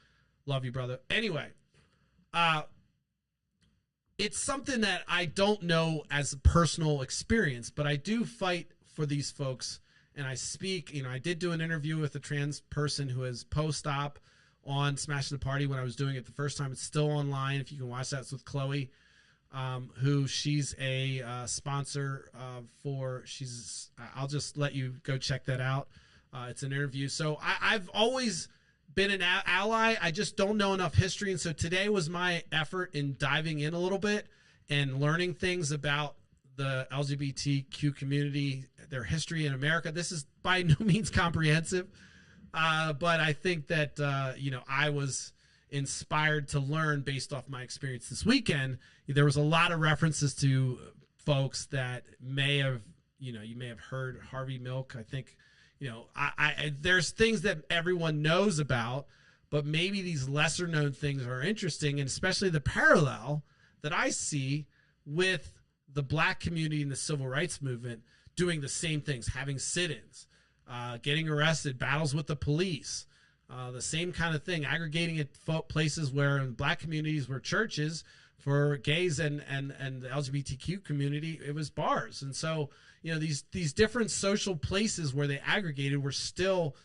love you, brother. Anyway, it's something that I don't know as a personal experience, but I do fight for these folks. And I speak, I did do an interview with a trans person who is post-op on Smash the Party when I was doing it the first time. It's still online if you can watch that. It's with Chloe, who she's a sponsor for. I'll just let you go check that out. It's an interview. So I've always been an ally. I just don't know enough history. And so today was my effort in diving in a little bit and learning things about the LGBTQ community, their history in America. This is by no means comprehensive. But I think that, I was inspired to learn based off my experience this weekend. There was a lot of references to folks that may have, you may have heard Harvey Milk. I think, there's things that everyone knows about, but maybe these lesser known things are interesting. And especially the parallel that I see with the black community and the civil rights movement doing the same things, having sit-ins. Getting arrested, battles with the police, the same kind of thing, aggregating at places where in black communities were churches, for gays and the LGBTQ community, it was bars. And so, these different social places where they aggregated were still,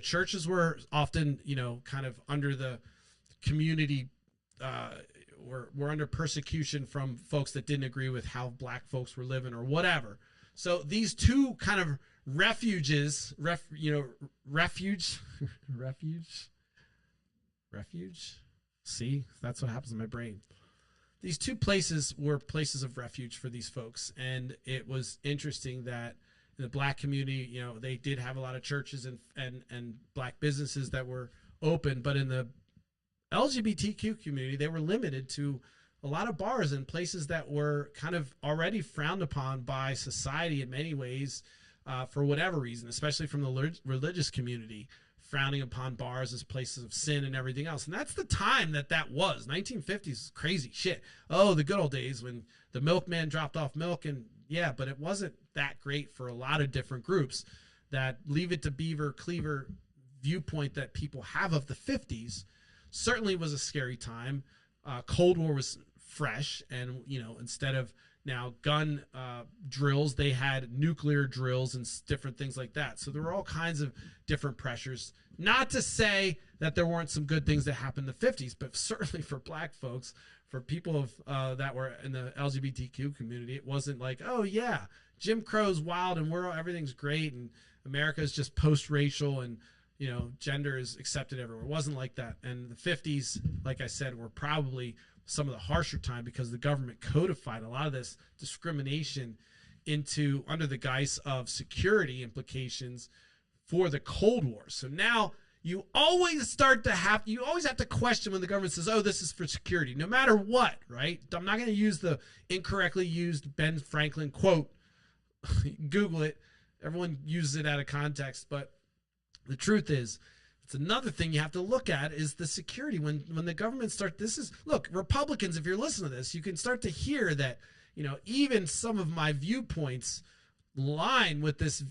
churches were often, kind of under the community, were under persecution from folks that didn't agree with how black folks were living or whatever. So these two kind of refuge. See, that's what happens in my brain. These two places were places of refuge for these folks. And it was interesting that in the black community, they did have a lot of churches and black businesses that were open, but in the LGBTQ community, they were limited to a lot of bars and places that were kind of already frowned upon by society in many ways. For whatever reason, especially from the religious community, frowning upon bars as places of sin and everything else. And that's the time that was. 1950s, crazy shit. Oh, the good old days when the milkman dropped off milk. And yeah, but it wasn't that great for a lot of different groups. That Leave It to Beaver, Cleaver viewpoint that people have of the 50s certainly was a scary time. Cold War was fresh. And, instead of now gun drills, they had nuclear drills and different things like that. So there were all kinds of different pressures. Not to say that there weren't some good things that happened in the 50s, but certainly for black folks, for people that were in the LGBTQ community, it wasn't like, oh yeah, Jim Crow's wild and everything's great and America is just post-racial and gender is accepted everywhere. It wasn't like that. And the 50s, like I said, were probably some of the harsher time because the government codified a lot of this discrimination under the guise of security implications for the Cold War. So now you always have to question when the government says, oh, this is for security, no matter what, right? I'm not going to use the incorrectly used Ben Franklin quote. Google it. Everyone uses it out of context, but the truth is, it's another thing you have to look at is the security. When the government look, Republicans, if you're listening to this, you can start to hear that, even some of my viewpoints line with this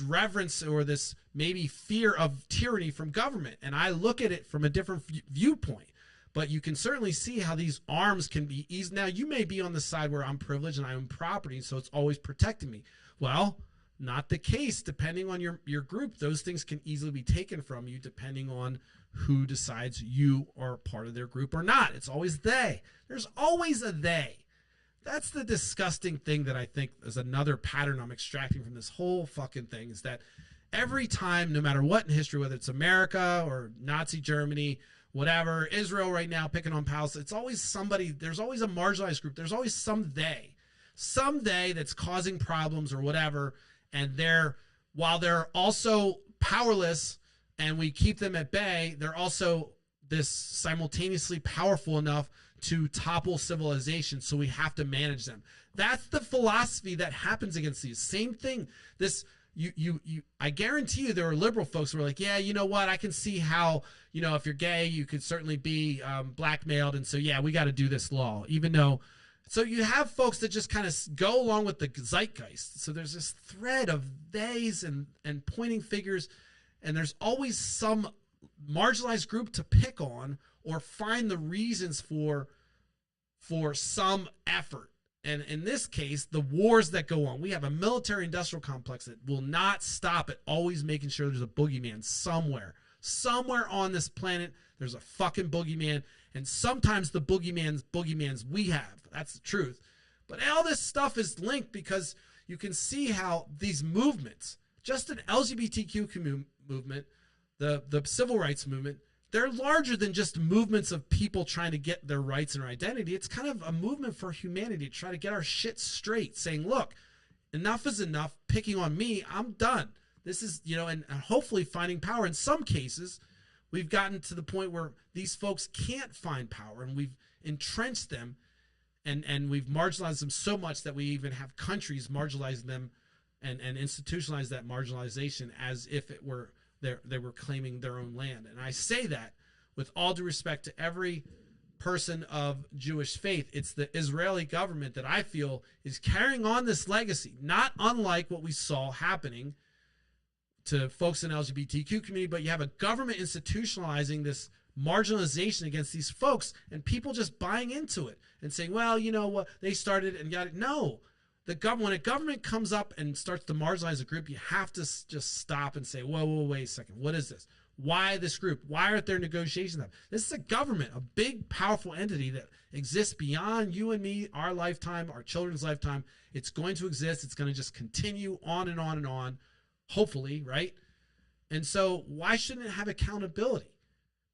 reverence or this maybe fear of tyranny from government. And I look at it from a different viewpoint. But you can certainly see how these arms can be easy. Now, you may be on the side where I'm privileged and I own property, so it's always protecting me. Well, not the case. Depending on your group, those things can easily be taken from you depending on who decides you are part of their group or not. It's always they. There's always a they. That's the disgusting thing that I think is another pattern I'm extracting from this whole fucking thing, is that every time, no matter what in history, whether it's America or Nazi Germany, whatever, Israel right now picking on Palestine, it's always somebody, there's always a marginalized group. There's always some they that's causing problems or whatever. And while they're also powerless and we keep them at bay, they're also this simultaneously powerful enough to topple civilization. So we have to manage them. That's the philosophy that happens against these. Same thing. I guarantee you there are liberal folks who are like, yeah, you know what? I can see how, if you're gay, you could certainly be blackmailed. And so, yeah, we got to do this law, even though. So you have folks that just kind of go along with the zeitgeist. So there's this thread of theys and pointing figures. And there's always some marginalized group to pick on or find the reasons for some effort. And in this case, the wars that go on, we have a military industrial complex that will not stop at always making sure there's a boogeyman somewhere on this planet. There's a fucking boogeyman. And sometimes the boogeymans we have. That's the truth. But all this stuff is linked because you can see how these movements, just an LGBTQ movement, the civil rights movement, they're larger than just movements of people trying to get their rights and their identity. It's kind of a movement for humanity to try to get our shit straight, saying, look, enough is enough, picking on me, I'm done. This is, and hopefully finding power. In some cases, we've gotten to the point where these folks can't find power and we've entrenched them and we've marginalized them so much that we even have countries marginalizing them and institutionalize that marginalization as if it were they were claiming their own land. And I say that with all due respect to every person of Jewish faith. It's the Israeli government that I feel is carrying on this legacy, not unlike what we saw happening to folks in the LGBTQ community, but you have a government institutionalizing this marginalization against these folks and people just buying into it and saying, well, you know what, they started and got it. No. When a government comes up and starts to marginalize a group, you have to just stop and say, whoa, wait a second. What is this? Why this group? Why aren't there negotiations? This is a government, a big, powerful entity that exists beyond you and me, our lifetime, our children's lifetime. It's going to exist. It's going to just continue on and on and on, hopefully, right? And so why shouldn't it have accountability?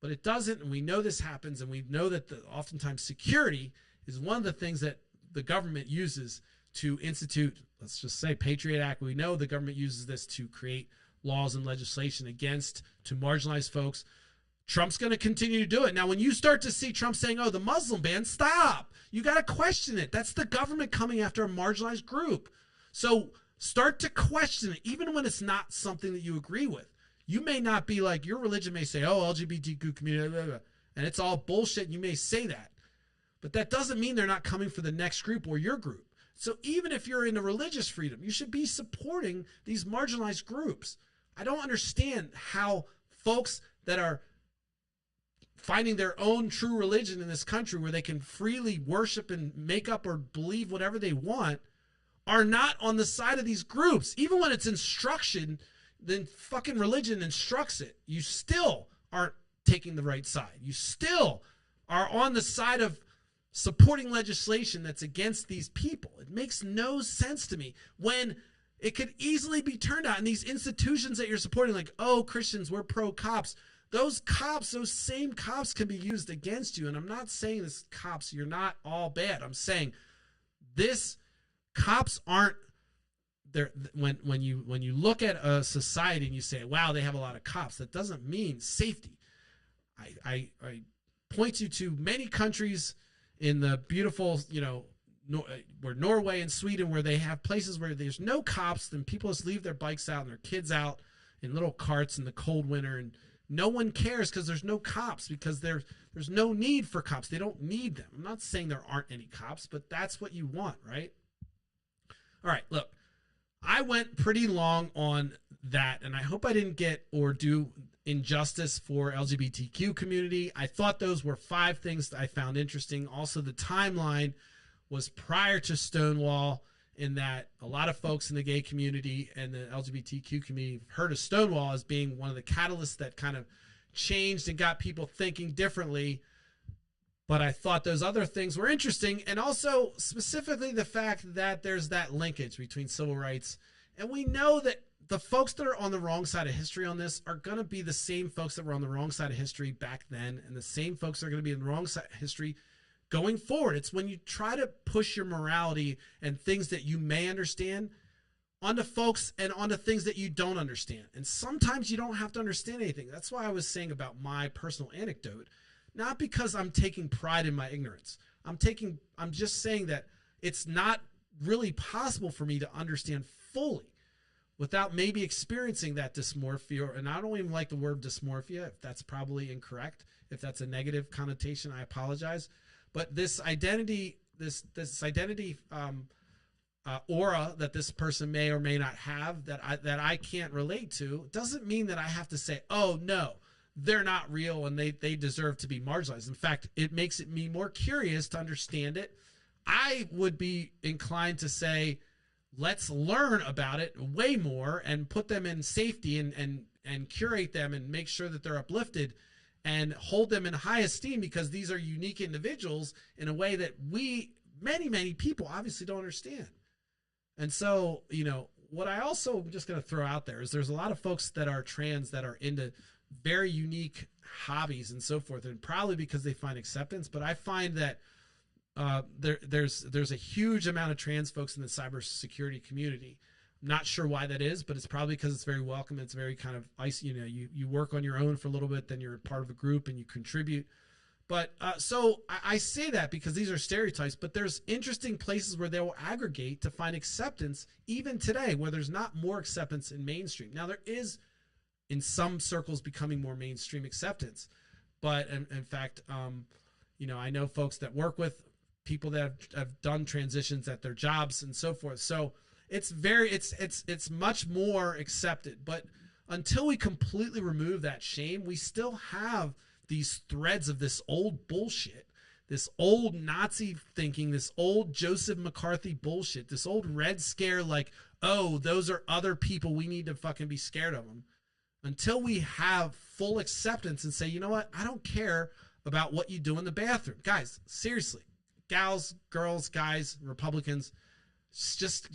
But it doesn't, and we know this happens, and we know that oftentimes security is one of the things that the government uses to institute, let's just say, Patriot Act. We know the government uses this to create laws and legislation to marginalize folks. Trump's going to continue to do it. Now, when you start to see Trump saying, oh, the Muslim ban, stop. You got to question it. That's the government coming after a marginalized group. So start to question it, even when it's not something that you agree with. You may not be like, your religion may say, oh, LGBTQ community, blah, blah, blah, and it's all bullshit, and you may say that. But that doesn't mean they're not coming for the next group or your group. So even if you're into religious freedom, you should be supporting these marginalized groups. I don't understand how folks that are finding their own true religion in this country where they can freely worship and make up or believe whatever they want are not on the side of these groups. Even when it's instruction, then fucking religion instructs it. You still aren't taking the right side. You still are on the side of supporting legislation that's against these people. It makes no sense to me when it could easily be turned out in these institutions that you're supporting, like, oh, Christians, we're pro-cops. Those cops, those same cops can be used against you. And I'm not saying this cops, you're not all bad. I'm saying this cops aren't there. When you look at a society and you say, wow, they have a lot of cops, that doesn't mean safety. I point you to many countries in the beautiful, where Norway and Sweden, where they have places where there's no cops, then people just leave their bikes out and their kids out in little carts in the cold winter, and no one cares because there's no cops, because there's no need for cops. They don't need them. I'm not saying there aren't any cops, but that's what you want, right? All right, look, I went pretty long on that, and I hope I didn't get or do injustice for LGBTQ community. I thought those were 5 things that I found interesting. Also, the timeline was prior to Stonewall, in that a lot of folks in the gay community and the LGBTQ community have heard of Stonewall as being one of the catalysts that kind of changed and got people thinking differently. But I thought those other things were interesting, and also specifically the fact that there's that linkage between civil rights. And we know that the folks that are on the wrong side of history on this are going to be the same folks that were on the wrong side of history back then, and the same folks that are going to be in the wrong side of history going forward. It's when you try to push your morality and things that you may understand onto folks and onto things that you don't understand. And sometimes you don't have to understand anything. That's why I was saying about my personal anecdote, not because I'm taking pride in my ignorance. I'm just saying that it's not really possible for me to understand fully without maybe experiencing that dysmorphia. And I don't even like the word dysmorphia, if that's probably incorrect. If that's a negative connotation, I apologize. But this identity, this identity aura that this person may or may not have that I can't relate to, doesn't mean that I have to say, oh no, they're not real and they deserve to be marginalized. In fact, it makes me more curious to understand it. I would be inclined to say, let's learn about it way more and put them in safety and curate them and make sure that they're uplifted and hold them in high esteem, because these are unique individuals in a way that many people obviously don't understand. And so, what I also am just going to throw out there is there's a lot of folks that are trans that are into very unique hobbies and so forth, and probably because they find acceptance. But I find that there's a huge amount of trans folks in the cybersecurity community. I'm not sure why that is, but it's probably because it's very welcome. It's very kind of you work on your own for a little bit, then you're part of a group and you contribute. But so I say that because these are stereotypes, but there's interesting places where they will aggregate to find acceptance even today, where there's not more acceptance in mainstream. Now there is, in some circles, becoming more mainstream acceptance. But in fact, I know folks that work with people that have done transitions at their jobs and so forth. So it's much more accepted. But until we completely remove that shame, we still have these threads of this old bullshit, this old Nazi thinking, this old Joseph McCarthy bullshit, this old Red Scare, like, oh, those are other people, we need to fucking be scared of them. Until we have full acceptance and say, you know what, I don't care about what you do in the bathroom. Guys, seriously, gals, girls, guys, Republicans, just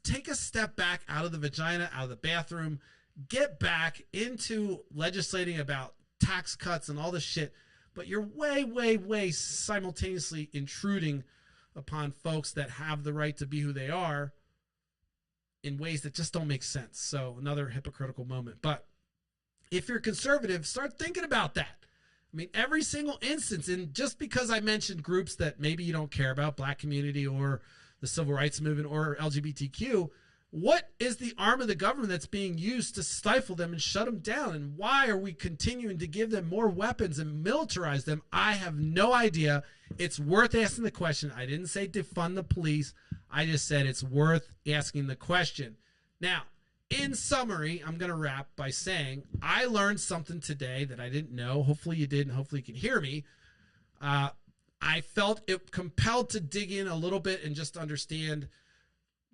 take a step back out of the vagina, out of the bathroom, get back into legislating about tax cuts and all this shit. But you're way simultaneously intruding upon folks that have the right to be who they are in ways that just don't make sense. So another hypocritical moment. But if you're conservative, start thinking about that. I mean, every single instance, and just because I mentioned groups that maybe you don't care about, black community or the civil rights movement or LGBTQ, what is the arm of the government that's being used to stifle them and shut them down? And why are we continuing to give them more weapons and militarize them? I have no idea. It's worth asking the question. I didn't say defund the police. I just said it's worth asking the question. Now, in summary, I'm going to wrap by saying I learned something today that I didn't know. Hopefully you did, and hopefully you can hear me. I felt it compelled to dig in a little bit and just understand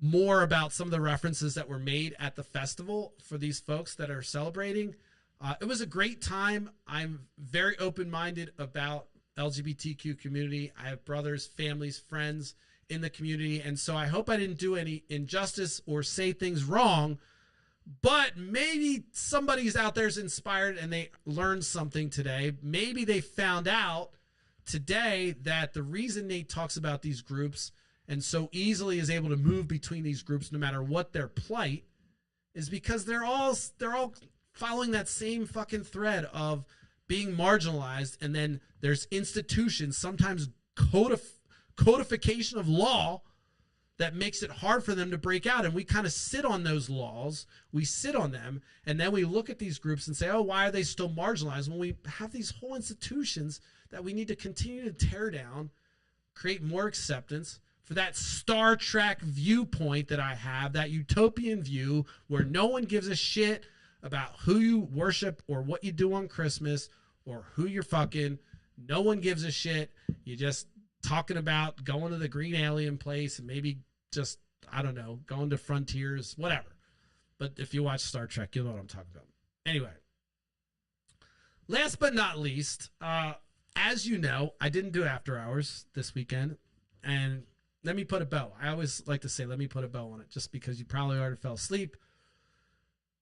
more about some of the references that were made at the festival for these folks that are celebrating. It was a great time. I'm very open-minded about LGBTQ community. I have brothers, families, friends in the community. And so I hope I didn't do any injustice or say things wrong, but maybe somebody's out there is inspired and they learned something today. Maybe they found out today that the reason Nate talks about these groups and so easily is able to move between these groups no matter what their plight is because they're all following that same fucking thread of being marginalized. And then there's institutions, sometimes codification of law that makes it hard for them to break out. And we kind of sit on those laws. We sit on them. And then we look at these groups and say, oh, why are they still marginalized? When we have these whole institutions that we need to continue to tear down, create more acceptance for that Star Trek viewpoint that I have, that utopian view where no one gives a shit about who you worship or what you do on Christmas or who you're fucking. No one gives a shit. You just talking about going to the green alien place and maybe just, I don't know, going to Frontiers, whatever. But if you watch Star Trek, you'll know what I'm talking about. Anyway, last but not least, as you know, I didn't do After Hours this weekend. And let me put a bow. I always like to say, let me put a bow on it, just because you probably already fell asleep.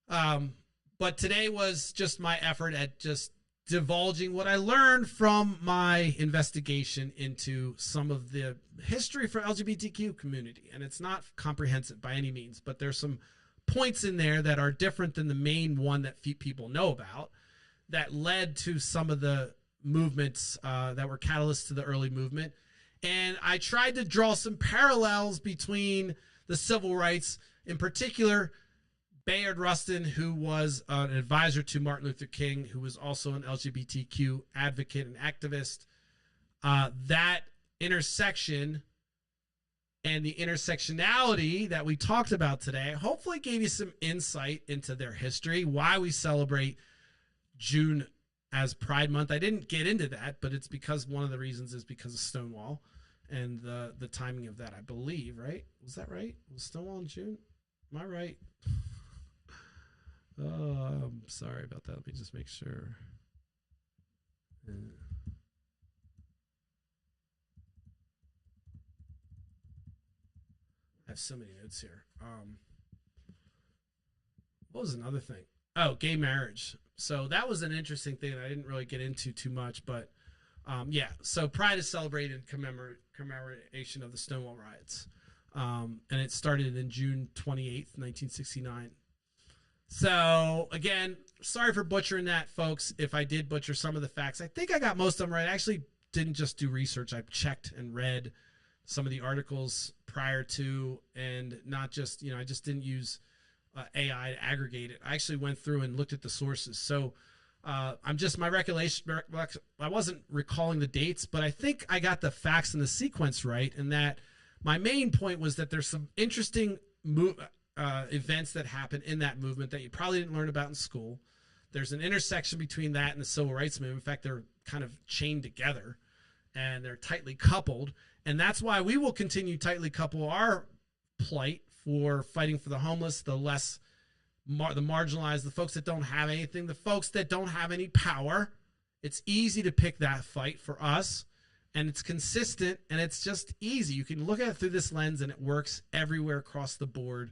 But today was just my effort at just divulging what I learned from my investigation into some of the history for LGBTQ community. And it's not comprehensive by any means, but there's some points in there that are different than the main one that people know about that led to some of the movements that were catalysts to the early movement. And I tried to draw some parallels between the civil rights, in particular, Bayard Rustin, who was an advisor to Martin Luther King, who was also an LGBTQ advocate and activist. That intersection and the intersectionality that we talked about today hopefully gave you some insight into their history, why we celebrate June as Pride Month. I didn't get into that, but it's because one of the reasons is because of Stonewall and the timing of that, I believe, right? Was that right? Was Stonewall in June? Am I right? Oh, I'm sorry about that. Let me just make sure. I have so many notes here. What was another thing? Oh, gay marriage. So that was an interesting thing that I didn't really get into too much, but yeah. So Pride is celebrated in commemoration of the Stonewall riots. And it started in June 28th, 1969. So again, sorry for butchering that, folks. If I did butcher some of the facts, I think I got most of them right. I actually didn't just do research. I checked and read some of the articles prior to, and not just, I just didn't use AI to aggregate it. I actually went through and looked at the sources. So I'm just, my recollection, I wasn't recalling the dates, but I think I got the facts and the sequence right. And that my main point was that there's some interesting events that happened in that movement that you probably didn't learn about in school. There's an intersection between that and the civil rights movement. In fact, they're kind of chained together and they're tightly coupled. And that's why we will continue tightly couple our plight for fighting for the homeless, the less, the marginalized, the folks that don't have anything, the folks that don't have any power. It's easy to pick that fight for us, and it's consistent, and it's just easy. You can look at it through this lens, and it works everywhere across the board.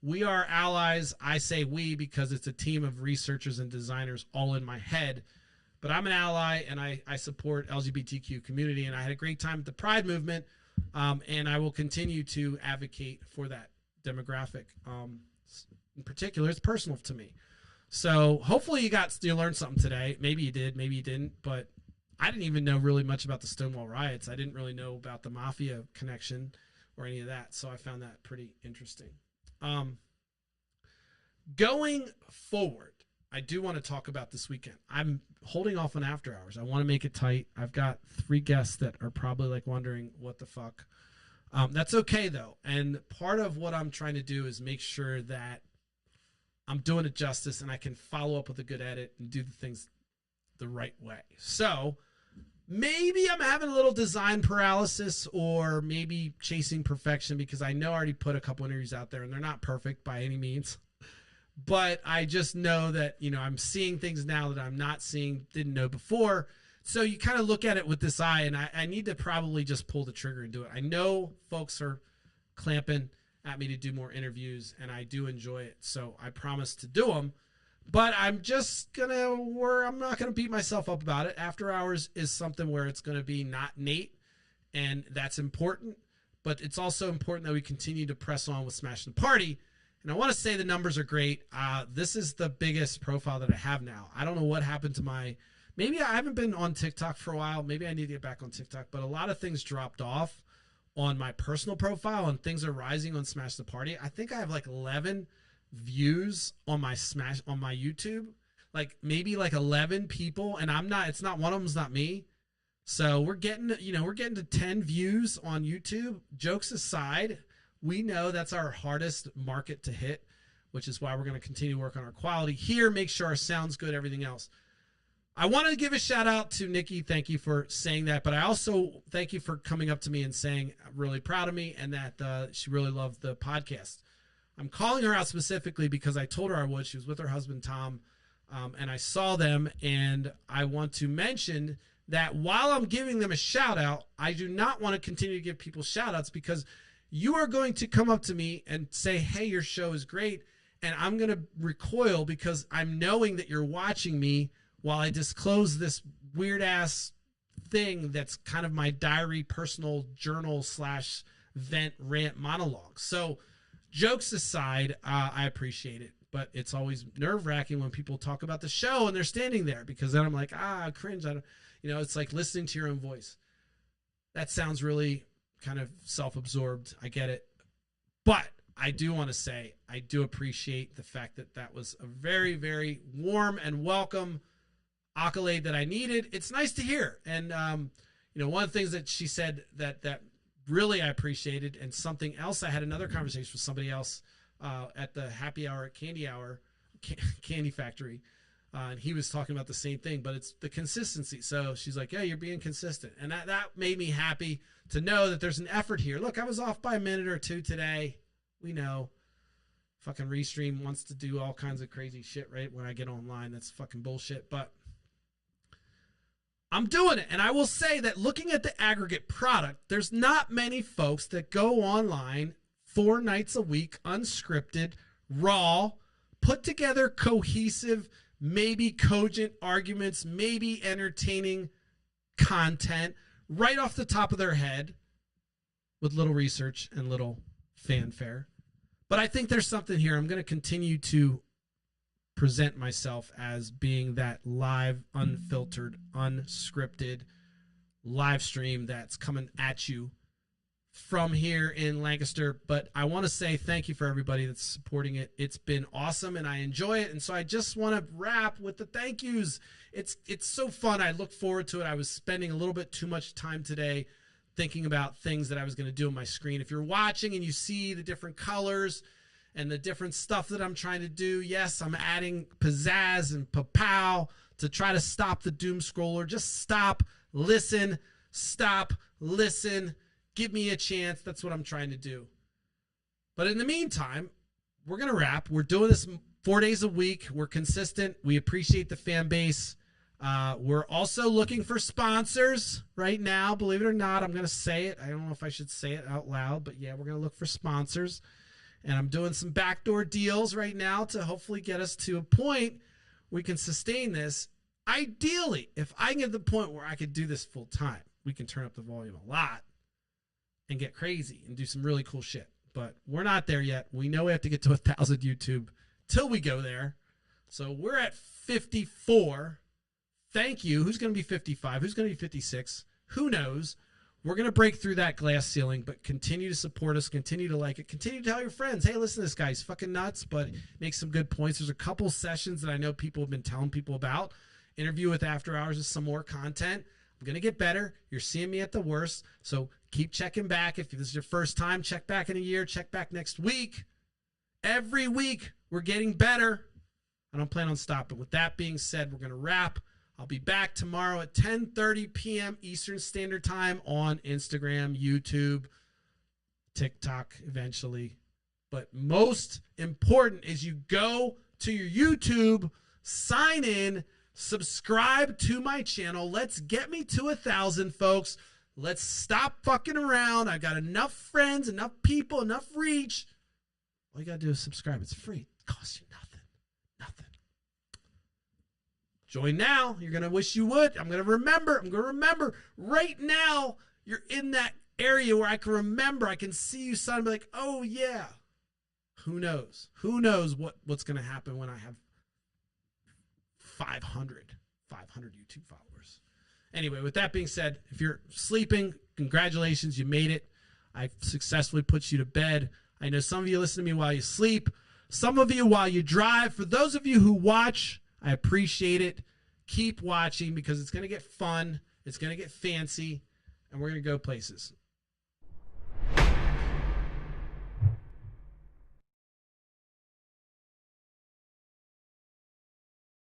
We are allies. I say we because it's a team of researchers and designers all in my head. But I'm an ally, and I support LGBTQ community, and I had a great time at the Pride movement, and I will continue to advocate for that demographic. In particular, it's personal to me. So hopefully you learned something today. Maybe you did, maybe you didn't, but I didn't even know really much about the Stonewall riots. I didn't really know about the mafia connection or any of that, so I found that pretty interesting. Going forward, I do want to talk about this weekend. I'm holding off on After Hours. I want to make it tight. I've got 3 guests that are probably like wondering what the fuck. That's okay though. And part of what I'm trying to do is make sure that I'm doing it justice and I can follow up with a good edit and do the things the right way. So maybe I'm having a little design paralysis or maybe chasing perfection, because I know I already put a couple interviews out there and they're not perfect by any means. But I just know that, I'm seeing things now that I'm not seeing, didn't know before. So you kind of look at it with this eye, and I need to probably just pull the trigger and do it. I know folks are clamping at me to do more interviews, and I do enjoy it. So I promise to do them. But I'm just I'm not going to beat myself up about it. After Hours is something where it's going to be not Nate, and that's important. But it's also important that we continue to press on with Smash the Party. And I want to say the numbers are great. This is the biggest profile that I have now. I don't know what happened to maybe I haven't been on TikTok for a while. Maybe I need to get back on TikTok. But a lot of things dropped off on my personal profile, and things are rising on Smash the Party. I think I have like 11 views on my YouTube. Like maybe like 11 people, and it's not one of them's not me. So we're getting to 10 views on YouTube. Jokes aside, we know that's our hardest market to hit, which is why we're going to continue to work on our quality here, make sure our sound's good, everything else. I want to give a shout out to Nikki. Thank you for saying that, but I also thank you for coming up to me and saying really proud of me and that she really loved the podcast. I'm calling her out specifically because I told her I would. She was with her husband, Tom, and I saw them, and I want to mention that while I'm giving them a shout out, I do not want to continue to give people shout outs, because you are going to come up to me and say, hey, your show is great. And I'm going to recoil because I'm knowing that you're watching me while I disclose this weird ass thing that's kind of my diary, personal journal / vent, rant, monologue. So jokes aside, I appreciate it. But it's always nerve wracking when people talk about the show and they're standing there, because then I'm like, cringe. It's like listening to your own voice. That sounds really kind of self-absorbed. I get it. But I do want to say, I do appreciate the fact that that was a very, very warm and welcome accolade that I needed. It's nice to hear. And, one of the things that she said that really I appreciated, and something else, I had another conversation with somebody else at the happy hour at Candy Factory. And he was talking about the same thing, but it's the consistency. So she's like, yeah, you're being consistent. And that made me happy to know that there's an effort here. Look, I was off by a minute or two today. We know. Fucking Restream wants to do all kinds of crazy shit, right? When I get online, that's fucking bullshit. But I'm doing it. And I will say that looking at the aggregate product, there's not many folks that go online 4 nights a week, unscripted, raw, put together cohesive, maybe cogent arguments, maybe entertaining content right off the top of their head with little research and little fanfare. But I think there's something here. I'm going to continue to present myself as being that live, unfiltered, unscripted live stream that's coming at you from here in Lancaster. But I want to say thank you for everybody that's supporting it. It's been awesome and I enjoy it. And so I just want to wrap with the thank yous. It's so fun. I look forward to it. I was spending a little bit too much time today thinking about things that I was going to do on my screen. If you're watching and you see the different colors and the different stuff that I'm trying to do, yes, I'm adding pizzazz and papow to try to stop the doom scroller. Just stop, listen, give me a chance. That's what I'm trying to do. But in the meantime, we're going to wrap. We're doing this 4 days a week. We're consistent. We appreciate the fan base. We're also looking for sponsors right now. Believe it or not, I'm going to say it. I don't know if I should say it out loud, but yeah, we're going to look for sponsors. And I'm doing some backdoor deals right now to hopefully get us to a point we can sustain this. Ideally, if I can get to the point where I could do this full time, we can turn up the volume a lot and get crazy and do some really cool shit. But we're not there yet. We know we have to get to 1,000 YouTube till we go there. So we're at 54. Thank you. Who's going to be 55? Who's going to be 56? Who knows? We're going to break through that glass ceiling, but continue to support us. Continue to like it. Continue to tell your friends, hey, listen to this guy. He's fucking nuts, but makes some good points. There's a couple sessions that I know people have been telling people about. Interview with After Hours is some more content. I'm going to get better. You're seeing me at the worst. So keep checking back. If this is your first time, check back in a year. Check back next week. Every week, we're getting better. I don't plan on stopping. With that being said, we're going to wrap. I'll be back tomorrow at 10:30 p.m. Eastern Standard Time on Instagram, YouTube, TikTok eventually. But most important is you go to your YouTube, sign in, subscribe to my channel. Let's get me to 1,000, folks. Let's stop fucking around. I got enough friends, enough people, enough reach. All you got to do is subscribe. It's free. It costs you nothing. Nothing. Join now. You're going to wish you would. I'm going to remember. Right now, you're in that area where I can remember. I can see you sign and be like, oh, yeah. Who knows? Who knows what's going to happen when I have 500 YouTube followers. Anyway, with that being said, if you're sleeping, congratulations, you made it. I've successfully put you to bed. I know some of you listen to me while you sleep, some of you while you drive. For those of you who watch, I appreciate it. Keep watching because it's going to get fun. It's going to get fancy, and we're going to go places.